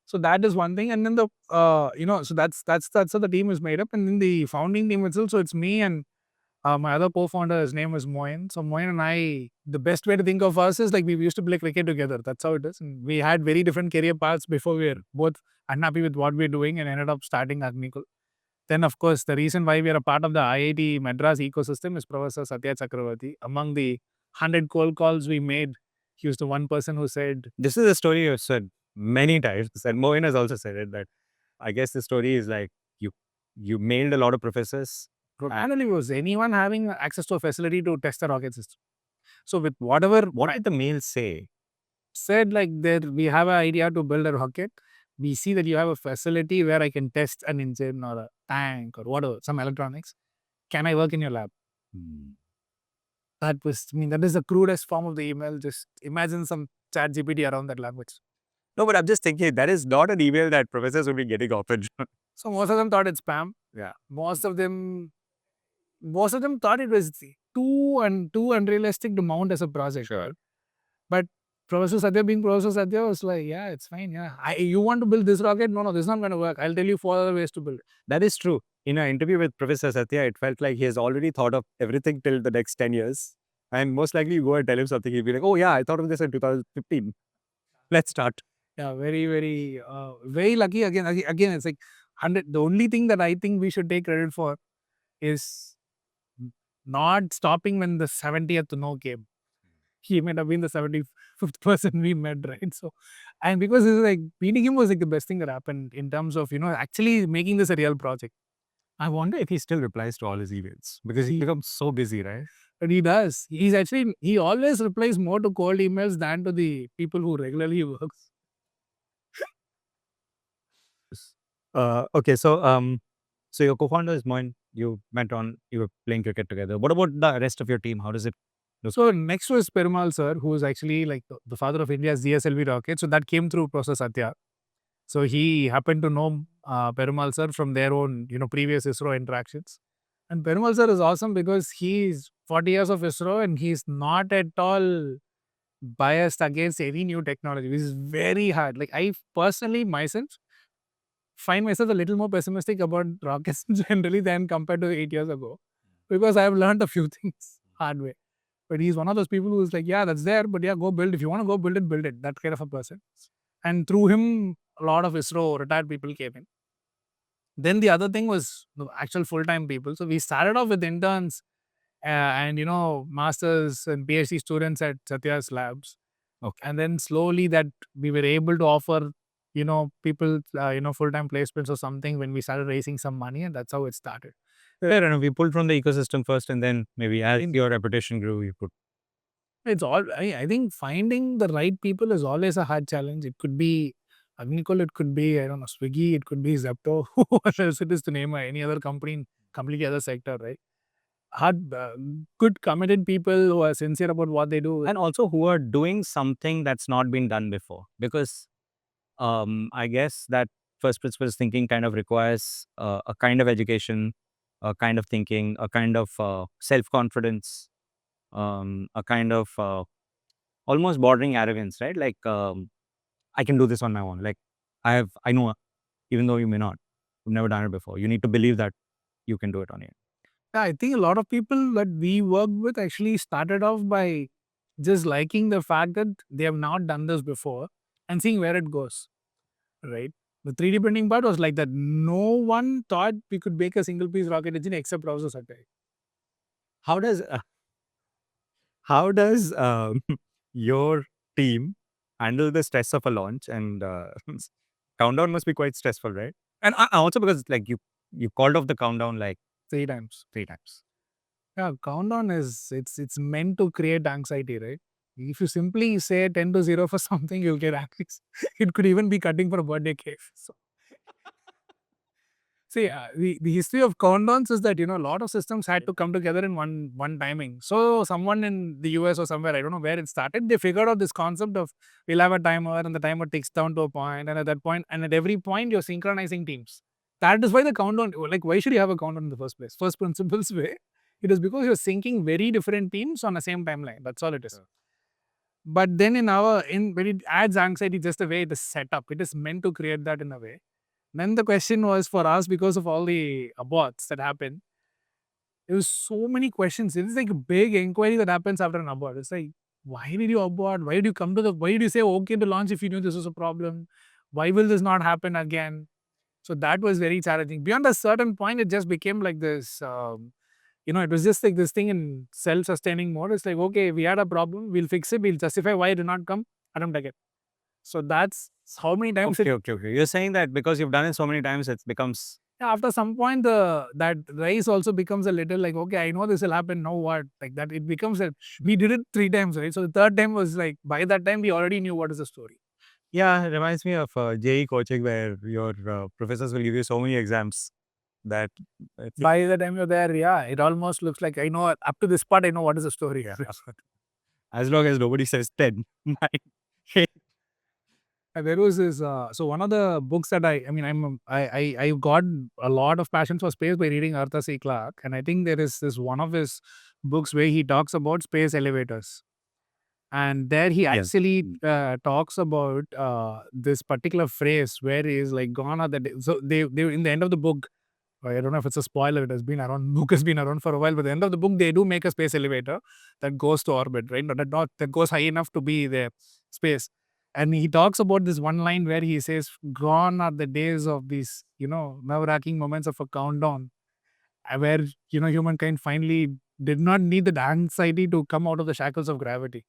So that is one thing, and then the so that's how the team is made up, and then the founding team itself. So it's me and my other co-founder. His name is Moin. So Moin and I, the best way to think of us is like we used to play cricket together. That's how it is. And we had very different career paths before we were both unhappy with what we're doing and ended up starting AgniKul. Then, of course, the reason why we are a part of the IIT Madras ecosystem is Professor Satya Chakravarti. Among the 100 cold calls we made, he was the one person who said, This is a story you've said many times, and Moin has also said it, that I guess the story is like you mailed a lot of professors. finally, was anyone having access to a facility to test the rocket system? So, with whatever What did the mail say? said, like, there we have an idea to build a rocket. We see that you have a facility where I can test an engine or a tank or whatever, some electronics. Can I work in your lab? That was, I mean, that is the crudest form of the email. Just imagine some chat GPT around that language. No, but I'm just thinking that is not an email that professors will be getting often. So most of them thought it's spam. Yeah. Most of them thought it was too unrealistic to mount as a project. Sure. But Professor Satya, being Professor Satya, was like, yeah, it's fine. Yeah, you want to build this rocket? No, this is not going to work. I'll tell you 4 other ways to build it. That is true. In an interview with Professor Satya, it felt like he has already thought of everything till the next 10 years. And most likely you go and tell him something, he'll be like, oh yeah, I thought of this in 2015. Let's start. Yeah, very lucky. Again, it's like 100. The only thing that I think we should take credit for is not stopping when the 70th no came. He might have been the 75th person we met, right? So, and because it's like meeting him was like the best thing that happened in terms of, actually making this a real project. I wonder if he still replies to all his emails because he becomes so busy, right? But he does. He always replies more to cold emails than to the people who regularly works. Okay, so your co-founder is Moin. You were playing cricket together. What about the rest of your team? How does it look? So next was Perumal sir, who is actually like the father of India's GSLV rocket. So that came through Professor Satya. So he happened to know Perumal sir from their own, previous ISRO interactions. And Perumal sir is awesome because he's 40 years of ISRO and he's not at all biased against any new technology. This is very hard. Like I personally myself find myself a little more pessimistic about rockets generally than compared to 8 years ago, because I have learned a few things hard way. But he's one of those people who's like, yeah, that's there, but yeah, go build. If you want to go build it, build it. That kind of a person. And through him, a lot of ISRO retired people came in. Then the other thing was the actual full-time people. So we started off with interns and masters and PhD students at Satya's labs. Okay. And then slowly that we were able to offer people full-time placements or something when we started raising some money, and that's how it started. Fair enough. We pulled from the ecosystem first, and then maybe as your reputation grew, you put. It's all I think finding the right people is always a hard challenge. It could be AgniKul, it could be, I don't know, Swiggy, it could be Zepto, what else it is to name any other company in completely other sector, right? Hard, good committed people who are sincere about what they do. And also who are doing something that's not been done before. Because I guess that first principles thinking kind of requires a kind of education, a kind of thinking, a kind of self-confidence, a kind of almost bordering arrogance, right? Like I can do this on my own. Like I know, even though you may not, you've never done it before. You need to believe that you can do it on your own. Yeah, I think a lot of people that we worked with actually started off by just liking the fact that they have not done this before and seeing where it goes, right? The 3D printing part was like that. No one thought we could make a single piece rocket engine except Professor Sakai. How does how does your team handle the stress of a launch? And countdown must be quite stressful, right? And also because like you called off the countdown like 3 times. 3 times. Yeah, countdown is it's meant to create anxiety, right? If you simply say 10 to 0 for something, you'll get anxious. It could even be cutting for a birthday cake. So, see, the history of countdowns is that, a lot of systems had to come together in one timing. So someone in the US or somewhere, I don't know where it started, they figured out this concept of we'll have a timer and the timer ticks down to a point, and at that point, and at every point, you're synchronizing teams. That is why the countdown, like, why should you have a countdown in the first place? First principles way, it is because you're syncing very different teams on the same timeline. That's all it is. Sure. But then when it adds anxiety, just the way it is set up, it is meant to create that in a way. Then the question was for us, because of all the aborts that happened, there was so many questions. It's like a big inquiry that happens after an abort. It's like, why did you abort? Why did you why did you say okay to launch if you knew this was a problem? Why will this not happen again? So that was very challenging. Beyond a certain point, it just became like this, it was just like this thing in self-sustaining mode. It's like, okay, we had a problem, we'll fix it, we'll justify why it did not come, attempt again. So that's how many times Okay. You're saying that because you've done it so many times, it becomes after some point that race also becomes a little like, okay, I know this will happen, now what, like that. It becomes that we did it 3 times, right? So the third time was like, by that time we already knew what is the story. yeah. It reminds me of JE coaching where your professors will give you so many exams that it's, By the time you're there, yeah, it almost looks like I know up to this part, I know what is the story. yeah. As long as nobody says 10, 9, 8. There was this. So one of the books that I mean, I got a lot of passion for space by reading Arthur C. Clarke, and I think there is this one of his books where he talks about space elevators, and there he Yes. actually talks about this particular phrase where he is like, "Gone are the days." So they in the end of the book. I don't know if it's a spoiler. It has been around. Book has been around for a while, but at the end of the book, they do make a space elevator that goes to orbit, right? Not that goes high enough to be the space. And he talks about this one line where he says, "Gone are the days of these, nerve-wracking moments of a countdown, where humankind finally did not need the anxiety to come out of the shackles of gravity."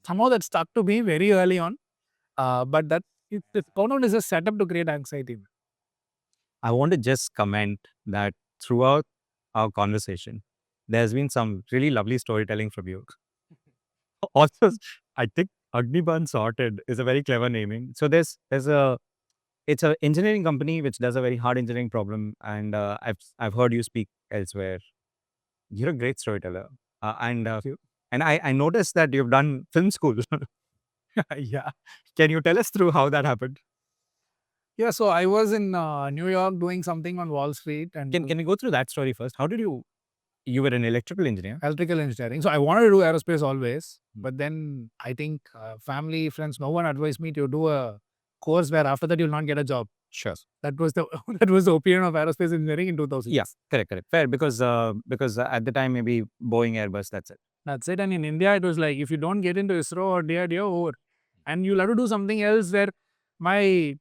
Somehow that stuck to me very early on, but the countdown is a setup to create anxiety. I want to just comment that throughout our conversation, there's been some really lovely storytelling from you. Also, I think Agniban Sorted is a very clever naming. So there's a it's an engineering company which does a very hard engineering problem, and I've heard you speak elsewhere. You're a great storyteller, and Thank you. and I noticed that you've done film school. Yeah, can you tell us through how that happened? Yeah, so I was in New York doing something on Wall Street and Can you go through that story first? How did you were an electrical engineer? electrical engineering. So I wanted to do aerospace always, Hmm. but then I think family, friends, no one advised me to do a course where after that you'll not get a job. Sure. That was the that was the opinion of aerospace engineering in 2000. Yeah, correct. Fair, because at the time maybe Boeing, Airbus, that's it. That's it. And in India, it was like if you don't get into ISRO or DRDO, over. And you'll have to do something else where my,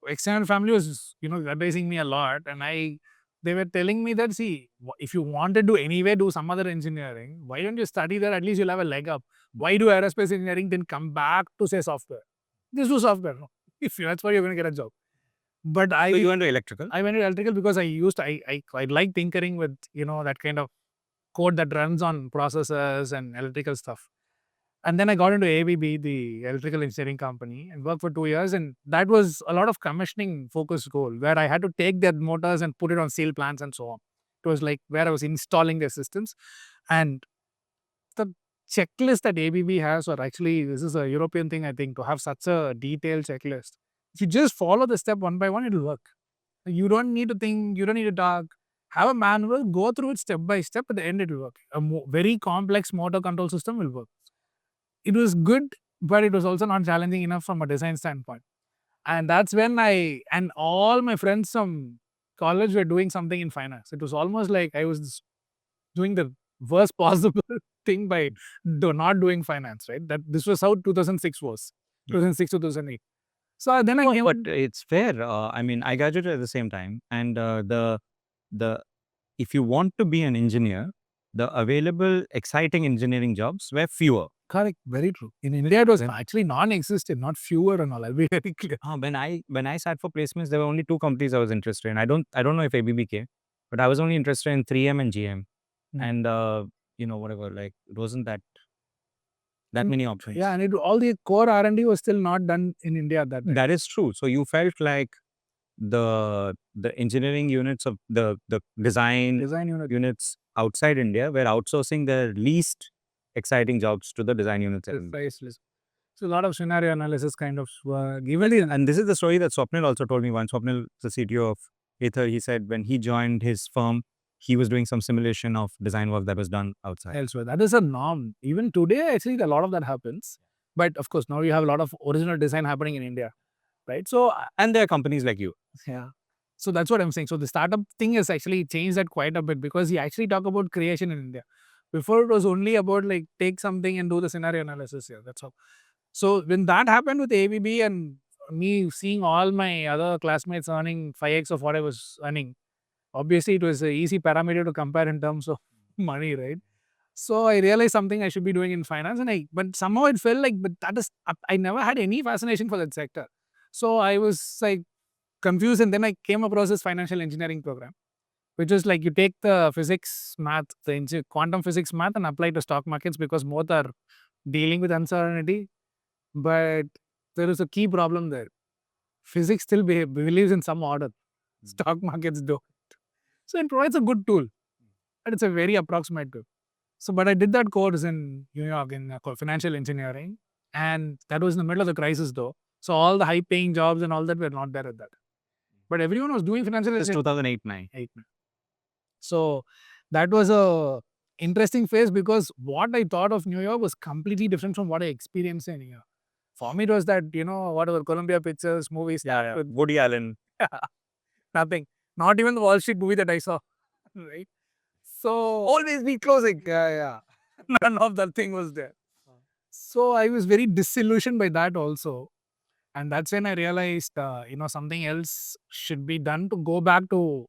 extended family was, advising me a lot. And they were telling me that, see, if you wanted to anyway do some other engineering, why don't you study there? At least you'll have a leg up. Why do aerospace engineering, then come back to say software? Just do software. No? If that's why you're going to get a job. But So you went to electrical? I went to electrical because I like tinkering with, that kind of code that runs on processors and electrical stuff. And then I got into ABB, the electrical engineering company, and worked for 2 years. And that was a lot of commissioning focused role where I had to take their motors and put it on steel plants and so on. It was like where I was installing their systems. And the checklist that ABB has, or actually, this is a European thing, I think, to have such a detailed checklist. If you just follow the step one by one, it'll work. You don't need to think, you don't need to talk. Have a manual, go through it step by step. At the end, it will work. A very complex motor control system will work. It was good, but it was also not challenging enough from a design standpoint. And that's when and all my friends from college were doing something in finance. It was almost like I was doing the worst possible thing by not doing finance, right? That this was how 2006 was, 2006, 2008. So then I came. But it's fair. I mean, I graduated at the same time, and the if you want to be an engineer, the available exciting engineering jobs were fewer. Correct, very true. In India, it was actually non-existent, not fewer and all. I'll be very clear. When I sat for placements, there were only two companies I was interested in. I don't know if ABB came, but I was only interested in 3M and GM, and whatever. Like it wasn't that many options. Yeah, and all the core R&D was still not done in India at that time. That is true. So you felt like the engineering units of the design units outside India were outsourcing their least exciting jobs to the design units. Precisely. So a lot of scenario analysis kind of given. And this is the story that Swapnil also told me once. Swapnil, the CTO of Ather, he said when he joined his firm, he was doing some simulation of design work that was done outside. Elsewhere. That is a norm. Even today, I think a lot of that happens. But of course, now you have a lot of original design happening in India, right? So, and there are companies like you. Yeah. So that's what I'm saying. So the startup thing has actually changed that quite a bit because we actually talk about creation in India. Before it was only about like take something and do the scenario analysis here. That's all. So when that happened with ABB and me seeing all my other classmates earning 5x of what I was earning, obviously it was an easy parameter to compare in terms of money, right? So I realized something I should be doing in finance, but somehow it felt like, but that is, I never had any fascination for that sector. So I was like confused, and then I came across this financial engineering program, which is like you take the physics, math, the quantum physics math and apply to stock markets because both are dealing with uncertainty. But there is a key problem there. Physics still believes in some order. Stock markets don't. So it provides a good tool, but it's a very approximate tool. So, but I did that course in New York in financial engineering, and that was in the middle of the crisis though. So all the high-paying jobs and all that were not there at that. But everyone was doing financial engineering. 2008-9. So that was a interesting phase because what I thought of New York was completely different from what I experienced in New York. For me, it was that, whatever Columbia Pictures, movies. Yeah. With Woody Allen. Nothing. Not even the Wall Street movie that I saw. Right? So always be closing. Yeah. None of that thing was there. So I was very disillusioned by that also. And that's when I realized, something else should be done to go back to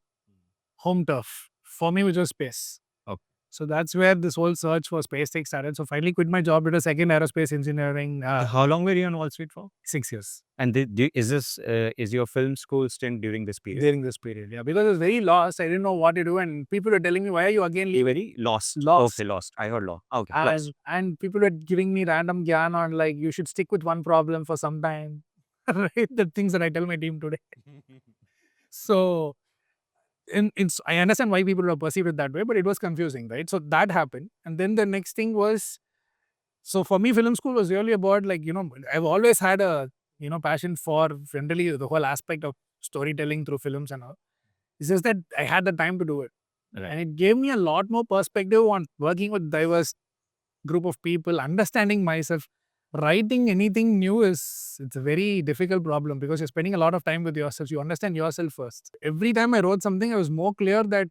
home turf. For me, which was space. Okay. So that's where this whole search for SpaceX started. So finally quit my job, did a second aerospace engineering. How long were you on Wall Street for? 6 years. And is your film school stint during this period? During this period, yeah. Because I was very lost. I didn't know what to do. And people were telling me, why are you again leaving? Very lost. Lost. Okay, lost. I heard law. Okay. And people were giving me random gyan on like, you should stick with one problem for some time. Right? The things that I tell my team today. So I understand why people were perceived it that way, but it was confusing, right? So that happened. And then the next thing was, so for me, film school was really about like, I've always had a, passion for generally the whole aspect of storytelling through films and all. It's just that I had the time to do it. Right. And it gave me a lot more perspective on working with diverse group of people, understanding myself. Writing anything new it's a very difficult problem because you're spending a lot of time with yourself. You understand yourself first. Every time I wrote something, I was more clear that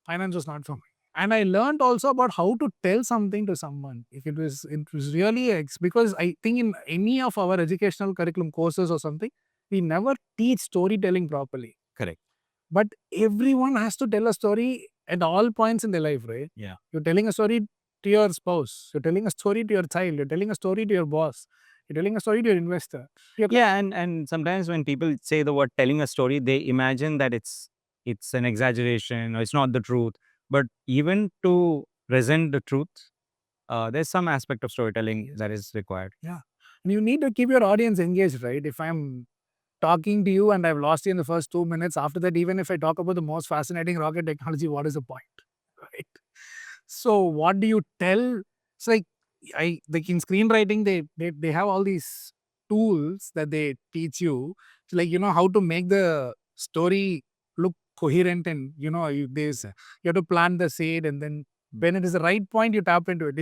finance was not for me. And I learned also about how to tell something to someone. If it was really because I think in any of our educational curriculum courses or something, we never teach storytelling properly. Correct. But everyone has to tell a story at all points in their life, right? Yeah. You're telling a story to your spouse. You're telling a story to your child. You're telling a story to your boss. You're telling a story to your investor. Yeah, and sometimes when people say the word telling a story, they imagine that it's an exaggeration or it's not the truth. But even to present the truth, there's some aspect of storytelling that is required. Yeah. And you need to keep your audience engaged, right? If I'm talking to you and I've lost you in the first 2 minutes, after that, even if I talk about the most fascinating rocket technology, what is the point? Right? So what do you tell? It's like like in screenwriting, they have all these tools that they teach you. So like how to make the story look coherent, and you have to plant the seed, and then when it is the right point, you tap into it.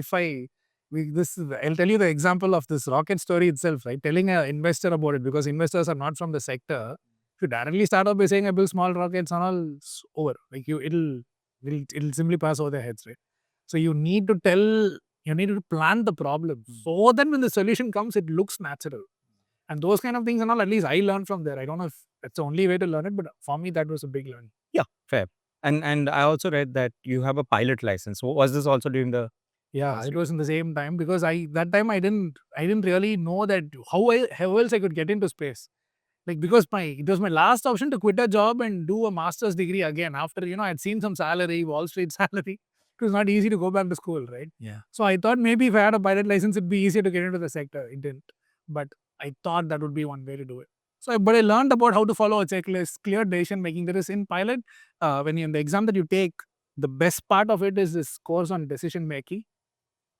I'll tell you the example of this rocket story itself, right? Telling an investor about it because investors are not from the sector. If you directly start off by saying I build small rockets and all, it's over. Like it'll simply pass over their heads, right? So you need to plan the problem. So then when the solution comes, it looks natural. And those kind of things and all, at least I learned from there. I don't know if that's the only way to learn it, but for me, that was a big learning. Yeah, fair. And I also read that you have a pilot license. Was this also during the Yeah, last it year? was in the same time because that time I didn't really know that how else I could get into space. Like because it was my last option to quit a job and do a master's degree again after I'd seen some salary, Wall Street salary. It was not easy to go back to school, right? Yeah. So I thought maybe if I had a pilot license, it'd be easier to get into the sector. It didn't, but I thought that would be one way to do it. But I learned about how to follow a checklist, clear decision making. There is in pilot, when you in the exam that you take, the best part of it is this course on decision making,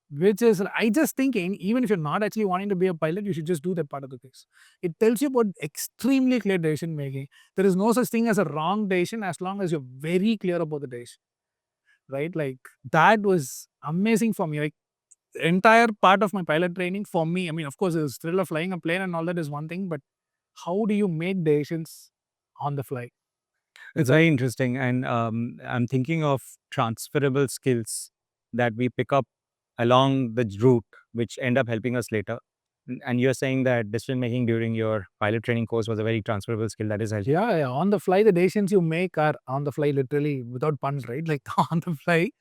which is, I just thinking, even if you're not actually wanting to be a pilot, you should just do that part of the case. It tells you about extremely clear decision making. There is no such thing as a wrong decision as long as you're very clear about the decision, right? Like that was amazing for me. Like the entire part of my pilot training for me, I mean, of course, the thrill of flying a plane and all that is one thing, but how do you make decisions on the fly? It's very interesting. And I'm thinking of transferable skills that we pick up along the route, which end up helping us later. And you're saying that decision making during your pilot training course was a very transferable skill that is helpful. Yeah, yeah, on the fly, the decisions you make are on the fly, literally without puns, right? Like on the fly,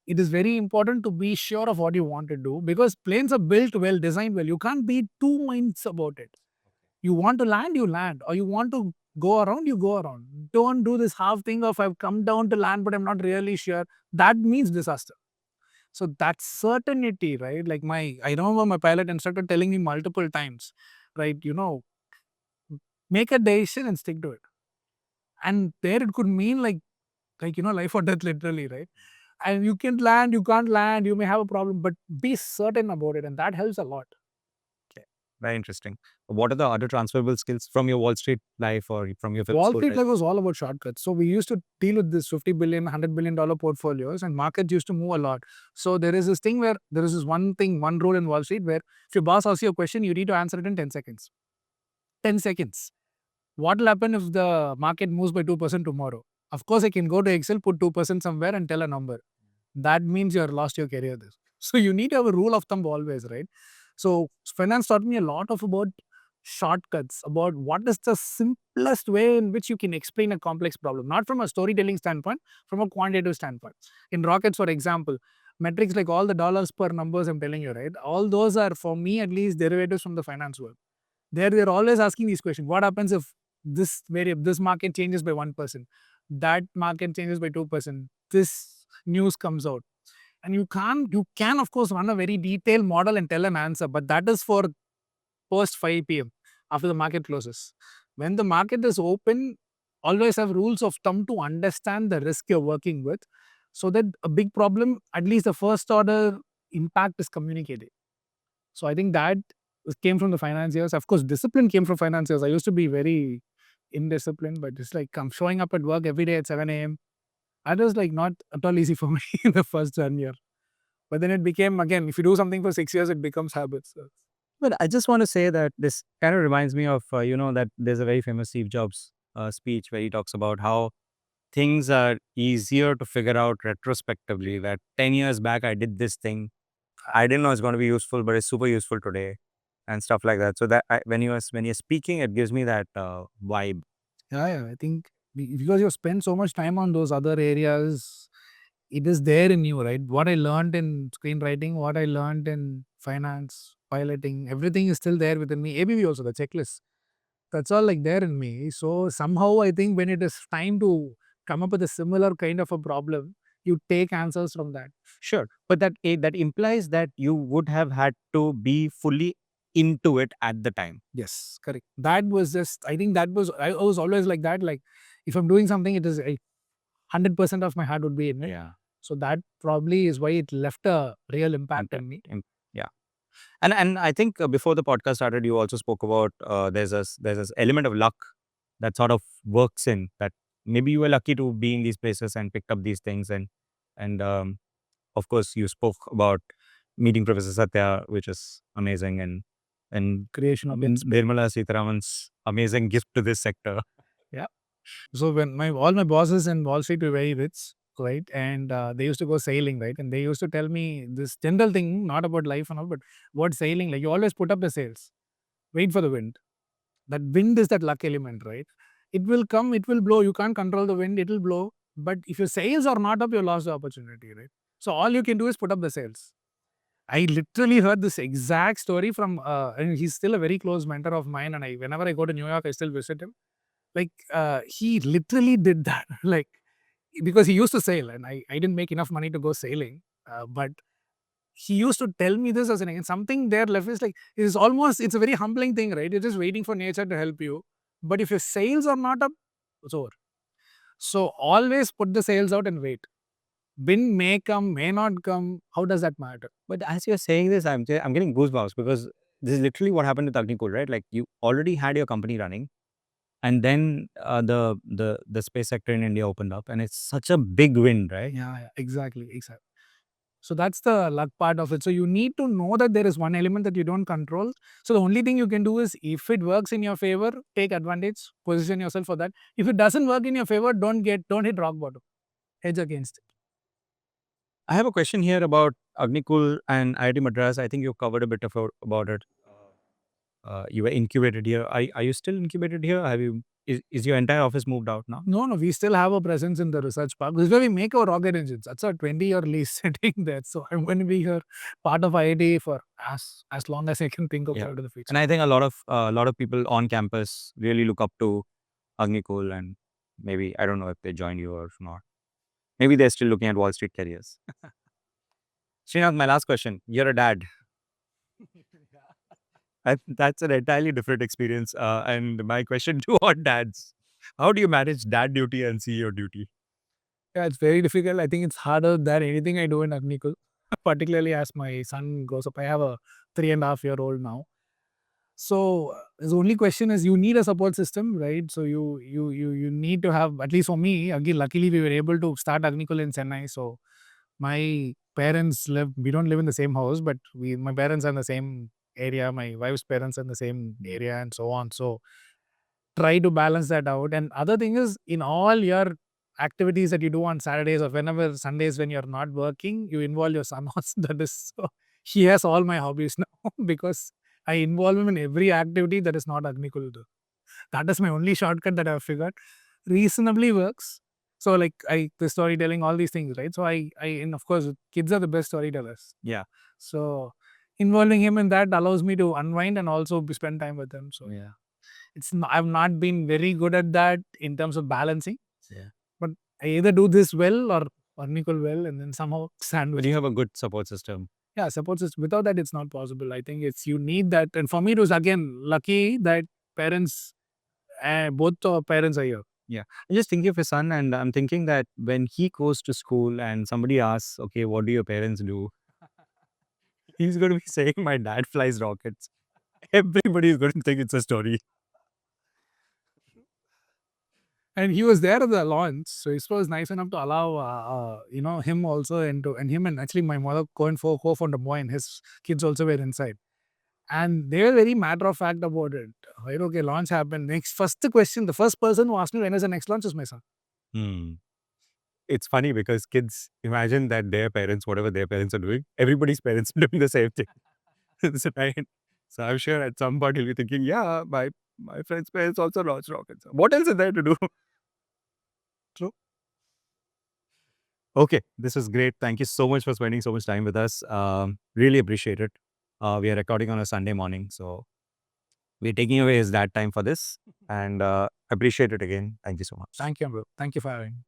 it is very important to be sure of what you want to do because planes are built well, designed well. You can't be two minds about it. You want to land, you land, or you want to go around, you go around. Don't do this half thing of I've come down to land, but I'm not really sure. That means disaster. So that certainty, right? Like I remember my pilot instructor telling me multiple times, right? Make a decision and stick to it. And there it could mean life or death, literally, right? And you can land, you can't land, you may have a problem, but be certain about it, and that helps a lot. Okay. Very interesting. What are the other transferable skills from your Wall Street life or from your film Wall school Street life? life was all about shortcuts. So we used to deal with this 50 billion, $100 billion portfolios, and markets used to move a lot. So there is this thing where there is this one thing, one rule in Wall Street where if your boss asks you a question, you need to answer it in 10 seconds. 10 seconds. What will happen if the market moves by 2% tomorrow? Of course, I can go to Excel, put 2% somewhere, and tell a number. That means you're lost your career there. So you need to have a rule of thumb always, right? So finance taught me a lot of about shortcuts, about what is the simplest way in which you can explain a complex problem, not from a storytelling standpoint, from a quantitative standpoint. In rockets, for example, metrics like all the dollars per numbers I'm telling you, right? All those are, for me at least, derivatives from the finance world. They're always asking these questions. What happens if this market changes by 1%, that market changes by 2%, this news comes out? And you can of course run a very detailed model and tell an answer, but that is for post 5 p.m. after the market closes. When the market is open, always have rules of thumb to understand the risk you're working with, so that a big problem, at least the first order impact, is communicated. So I think that came from the financiers. Of course, discipline came from financiers. I used to be very indisciplined, but it's like I'm showing up at work every day at 7 a.m. That was like not at all easy for me in the first 1 year. But then it became, again, if you do something for 6 years, it becomes habits. So, But I just want to say that this kind of reminds me of, that there's a very famous Steve Jobs speech where he talks about how things are easier to figure out retrospectively. That 10 years back, I did this thing. I didn't know it's going to be useful, but it's super useful today and stuff like that. So that when you're speaking, it gives me that vibe. yeah, I think because you spend so much time on those other areas, it is there in you, right? What I learned in screenwriting, what I learned in finance, piloting, everything is still there within me. ABV also, the checklist. That's all like there in me. So somehow I think when it is time to come up with a similar kind of a problem, you take answers from that. Sure. But that implies that you would have had to be fully into it at the time. Yes, correct. That was just, I think I was always like that. Like if I'm doing something, it is 100% of my heart would be in it. Yeah. So that probably is why it left a real impact Impact. on me. Yeah. And I think before the podcast started, you also spoke about there's this element of luck that sort of works in that. Maybe you were lucky to be in these places and picked up these things, and of course you spoke about meeting Professor Satya, which is amazing, and Creation of it. Nirmala Sitharaman's amazing gift to this sector. Yeah. So when all my bosses in Wall Street were very rich, right, and they used to go sailing, right, and they used to tell me this general thing, not about life and all, but about sailing. Like you always put up the sails, wait for the wind. That wind is that luck element, right? It will come, it will blow. You can't control the wind, it will blow. But if your sales are not up, you lost the opportunity, right? So all you can do is put up the sales. I literally heard this exact story from, and he's still a very close mentor of mine. And whenever I go to New York, I still visit him. Like, he literally did that. Like, because he used to sail, and I didn't make enough money to go sailing. But he used to tell me this as an something there left is like, it's almost, it's a very humbling thing, right? You're just waiting for nature to help you. But if your sales are not up, it's over. So always put the sales out and wait. Wind may come, may not come. How does that matter? But as you're saying this, I'm getting goosebumps because this is literally what happened with AgniKul, right? Like you already had your company running, and then the space sector in India opened up, and it's such a big win, right? Yeah, exactly. So that's the luck part of it. So you need to know that there is one element that you don't control. So the only thing you can do is, if it works in your favor, take advantage, position yourself for that. If it doesn't work in your favor, don't hit rock bottom. Hedge against it. I have a question here about AgniKul and IIT Madras. I think you covered a bit about it. You were incubated here. Are you still incubated here? Have you? Is your entire office moved out now? No, we still have a presence in the research park. This is where we make our rocket engines. That's a 20-year lease sitting there. So I'm going to be here, part of IIT, for as long as I can think of Yeah. out of the future. And I think a lot of people on campus really look up to AgniKul, and maybe I don't know if they joined you or not. Maybe they're still looking at Wall Street careers. Srinath, my last question. You're a dad. That's an entirely different experience. And my question to all dads: how do you manage dad duty and CEO duty? Yeah, it's very difficult. I think it's harder than anything I do in AgniKul, particularly as my son grows up. I have a 3.5-year-old now. So the only question is, you need a support system, right? So you need to have, at least for me, again, luckily we were able to start AgniKul in Chennai. So my parents we don't live in the same house, but my parents are in the same area. My wife's parents are in the same area, and so on. So try to balance that out. And other thing is, in all your activities that you do on Saturdays or whenever Sundays when you're not working, you involve your son also. That is, so he has all my hobbies now because I involve him in every activity that is not AgniKul. That is my only shortcut that I've figured. Reasonably works. So like the storytelling, all these things, right? So and of course, kids are the best storytellers. Yeah. So involving him in that allows me to unwind and also spend time with them. So Yeah. I've not been very good at that in terms of balancing. Yeah. But I either do this well or AgniKul well, and then somehow sandwich. But you have a good support system. Yeah, support system. Without that, it's not possible. I think you need that. And for me, it was again lucky that parents, both our parents are here. Yeah. I'm just thinking of your son, and I'm thinking that when he goes to school and somebody asks, okay, what do your parents do? He's going to be saying, my dad flies rockets. Everybody is going to think it's a story. And he was there at the launch, so ISRO was nice enough to allow him also, and him, and actually my mother co-founder Moy, and his kids also were inside. And they were very matter of fact about it. Right, okay, launch happened. The first person who asked me when is the next launch is my son. Hmm. It's funny because kids imagine that their parents, whatever their parents are doing, everybody's parents are doing the same thing. So, right? So I'm sure at some point he'll be thinking, yeah, my friend's parents also launch rockets. What else is there to do? True. Okay, this was great. Thank you so much for spending so much time with us. Really appreciate it. We are recording on a Sunday morning, so we're taking away his dad time for this, and appreciate it again. Thank you so much. Thank you, bro. Thank you for having me.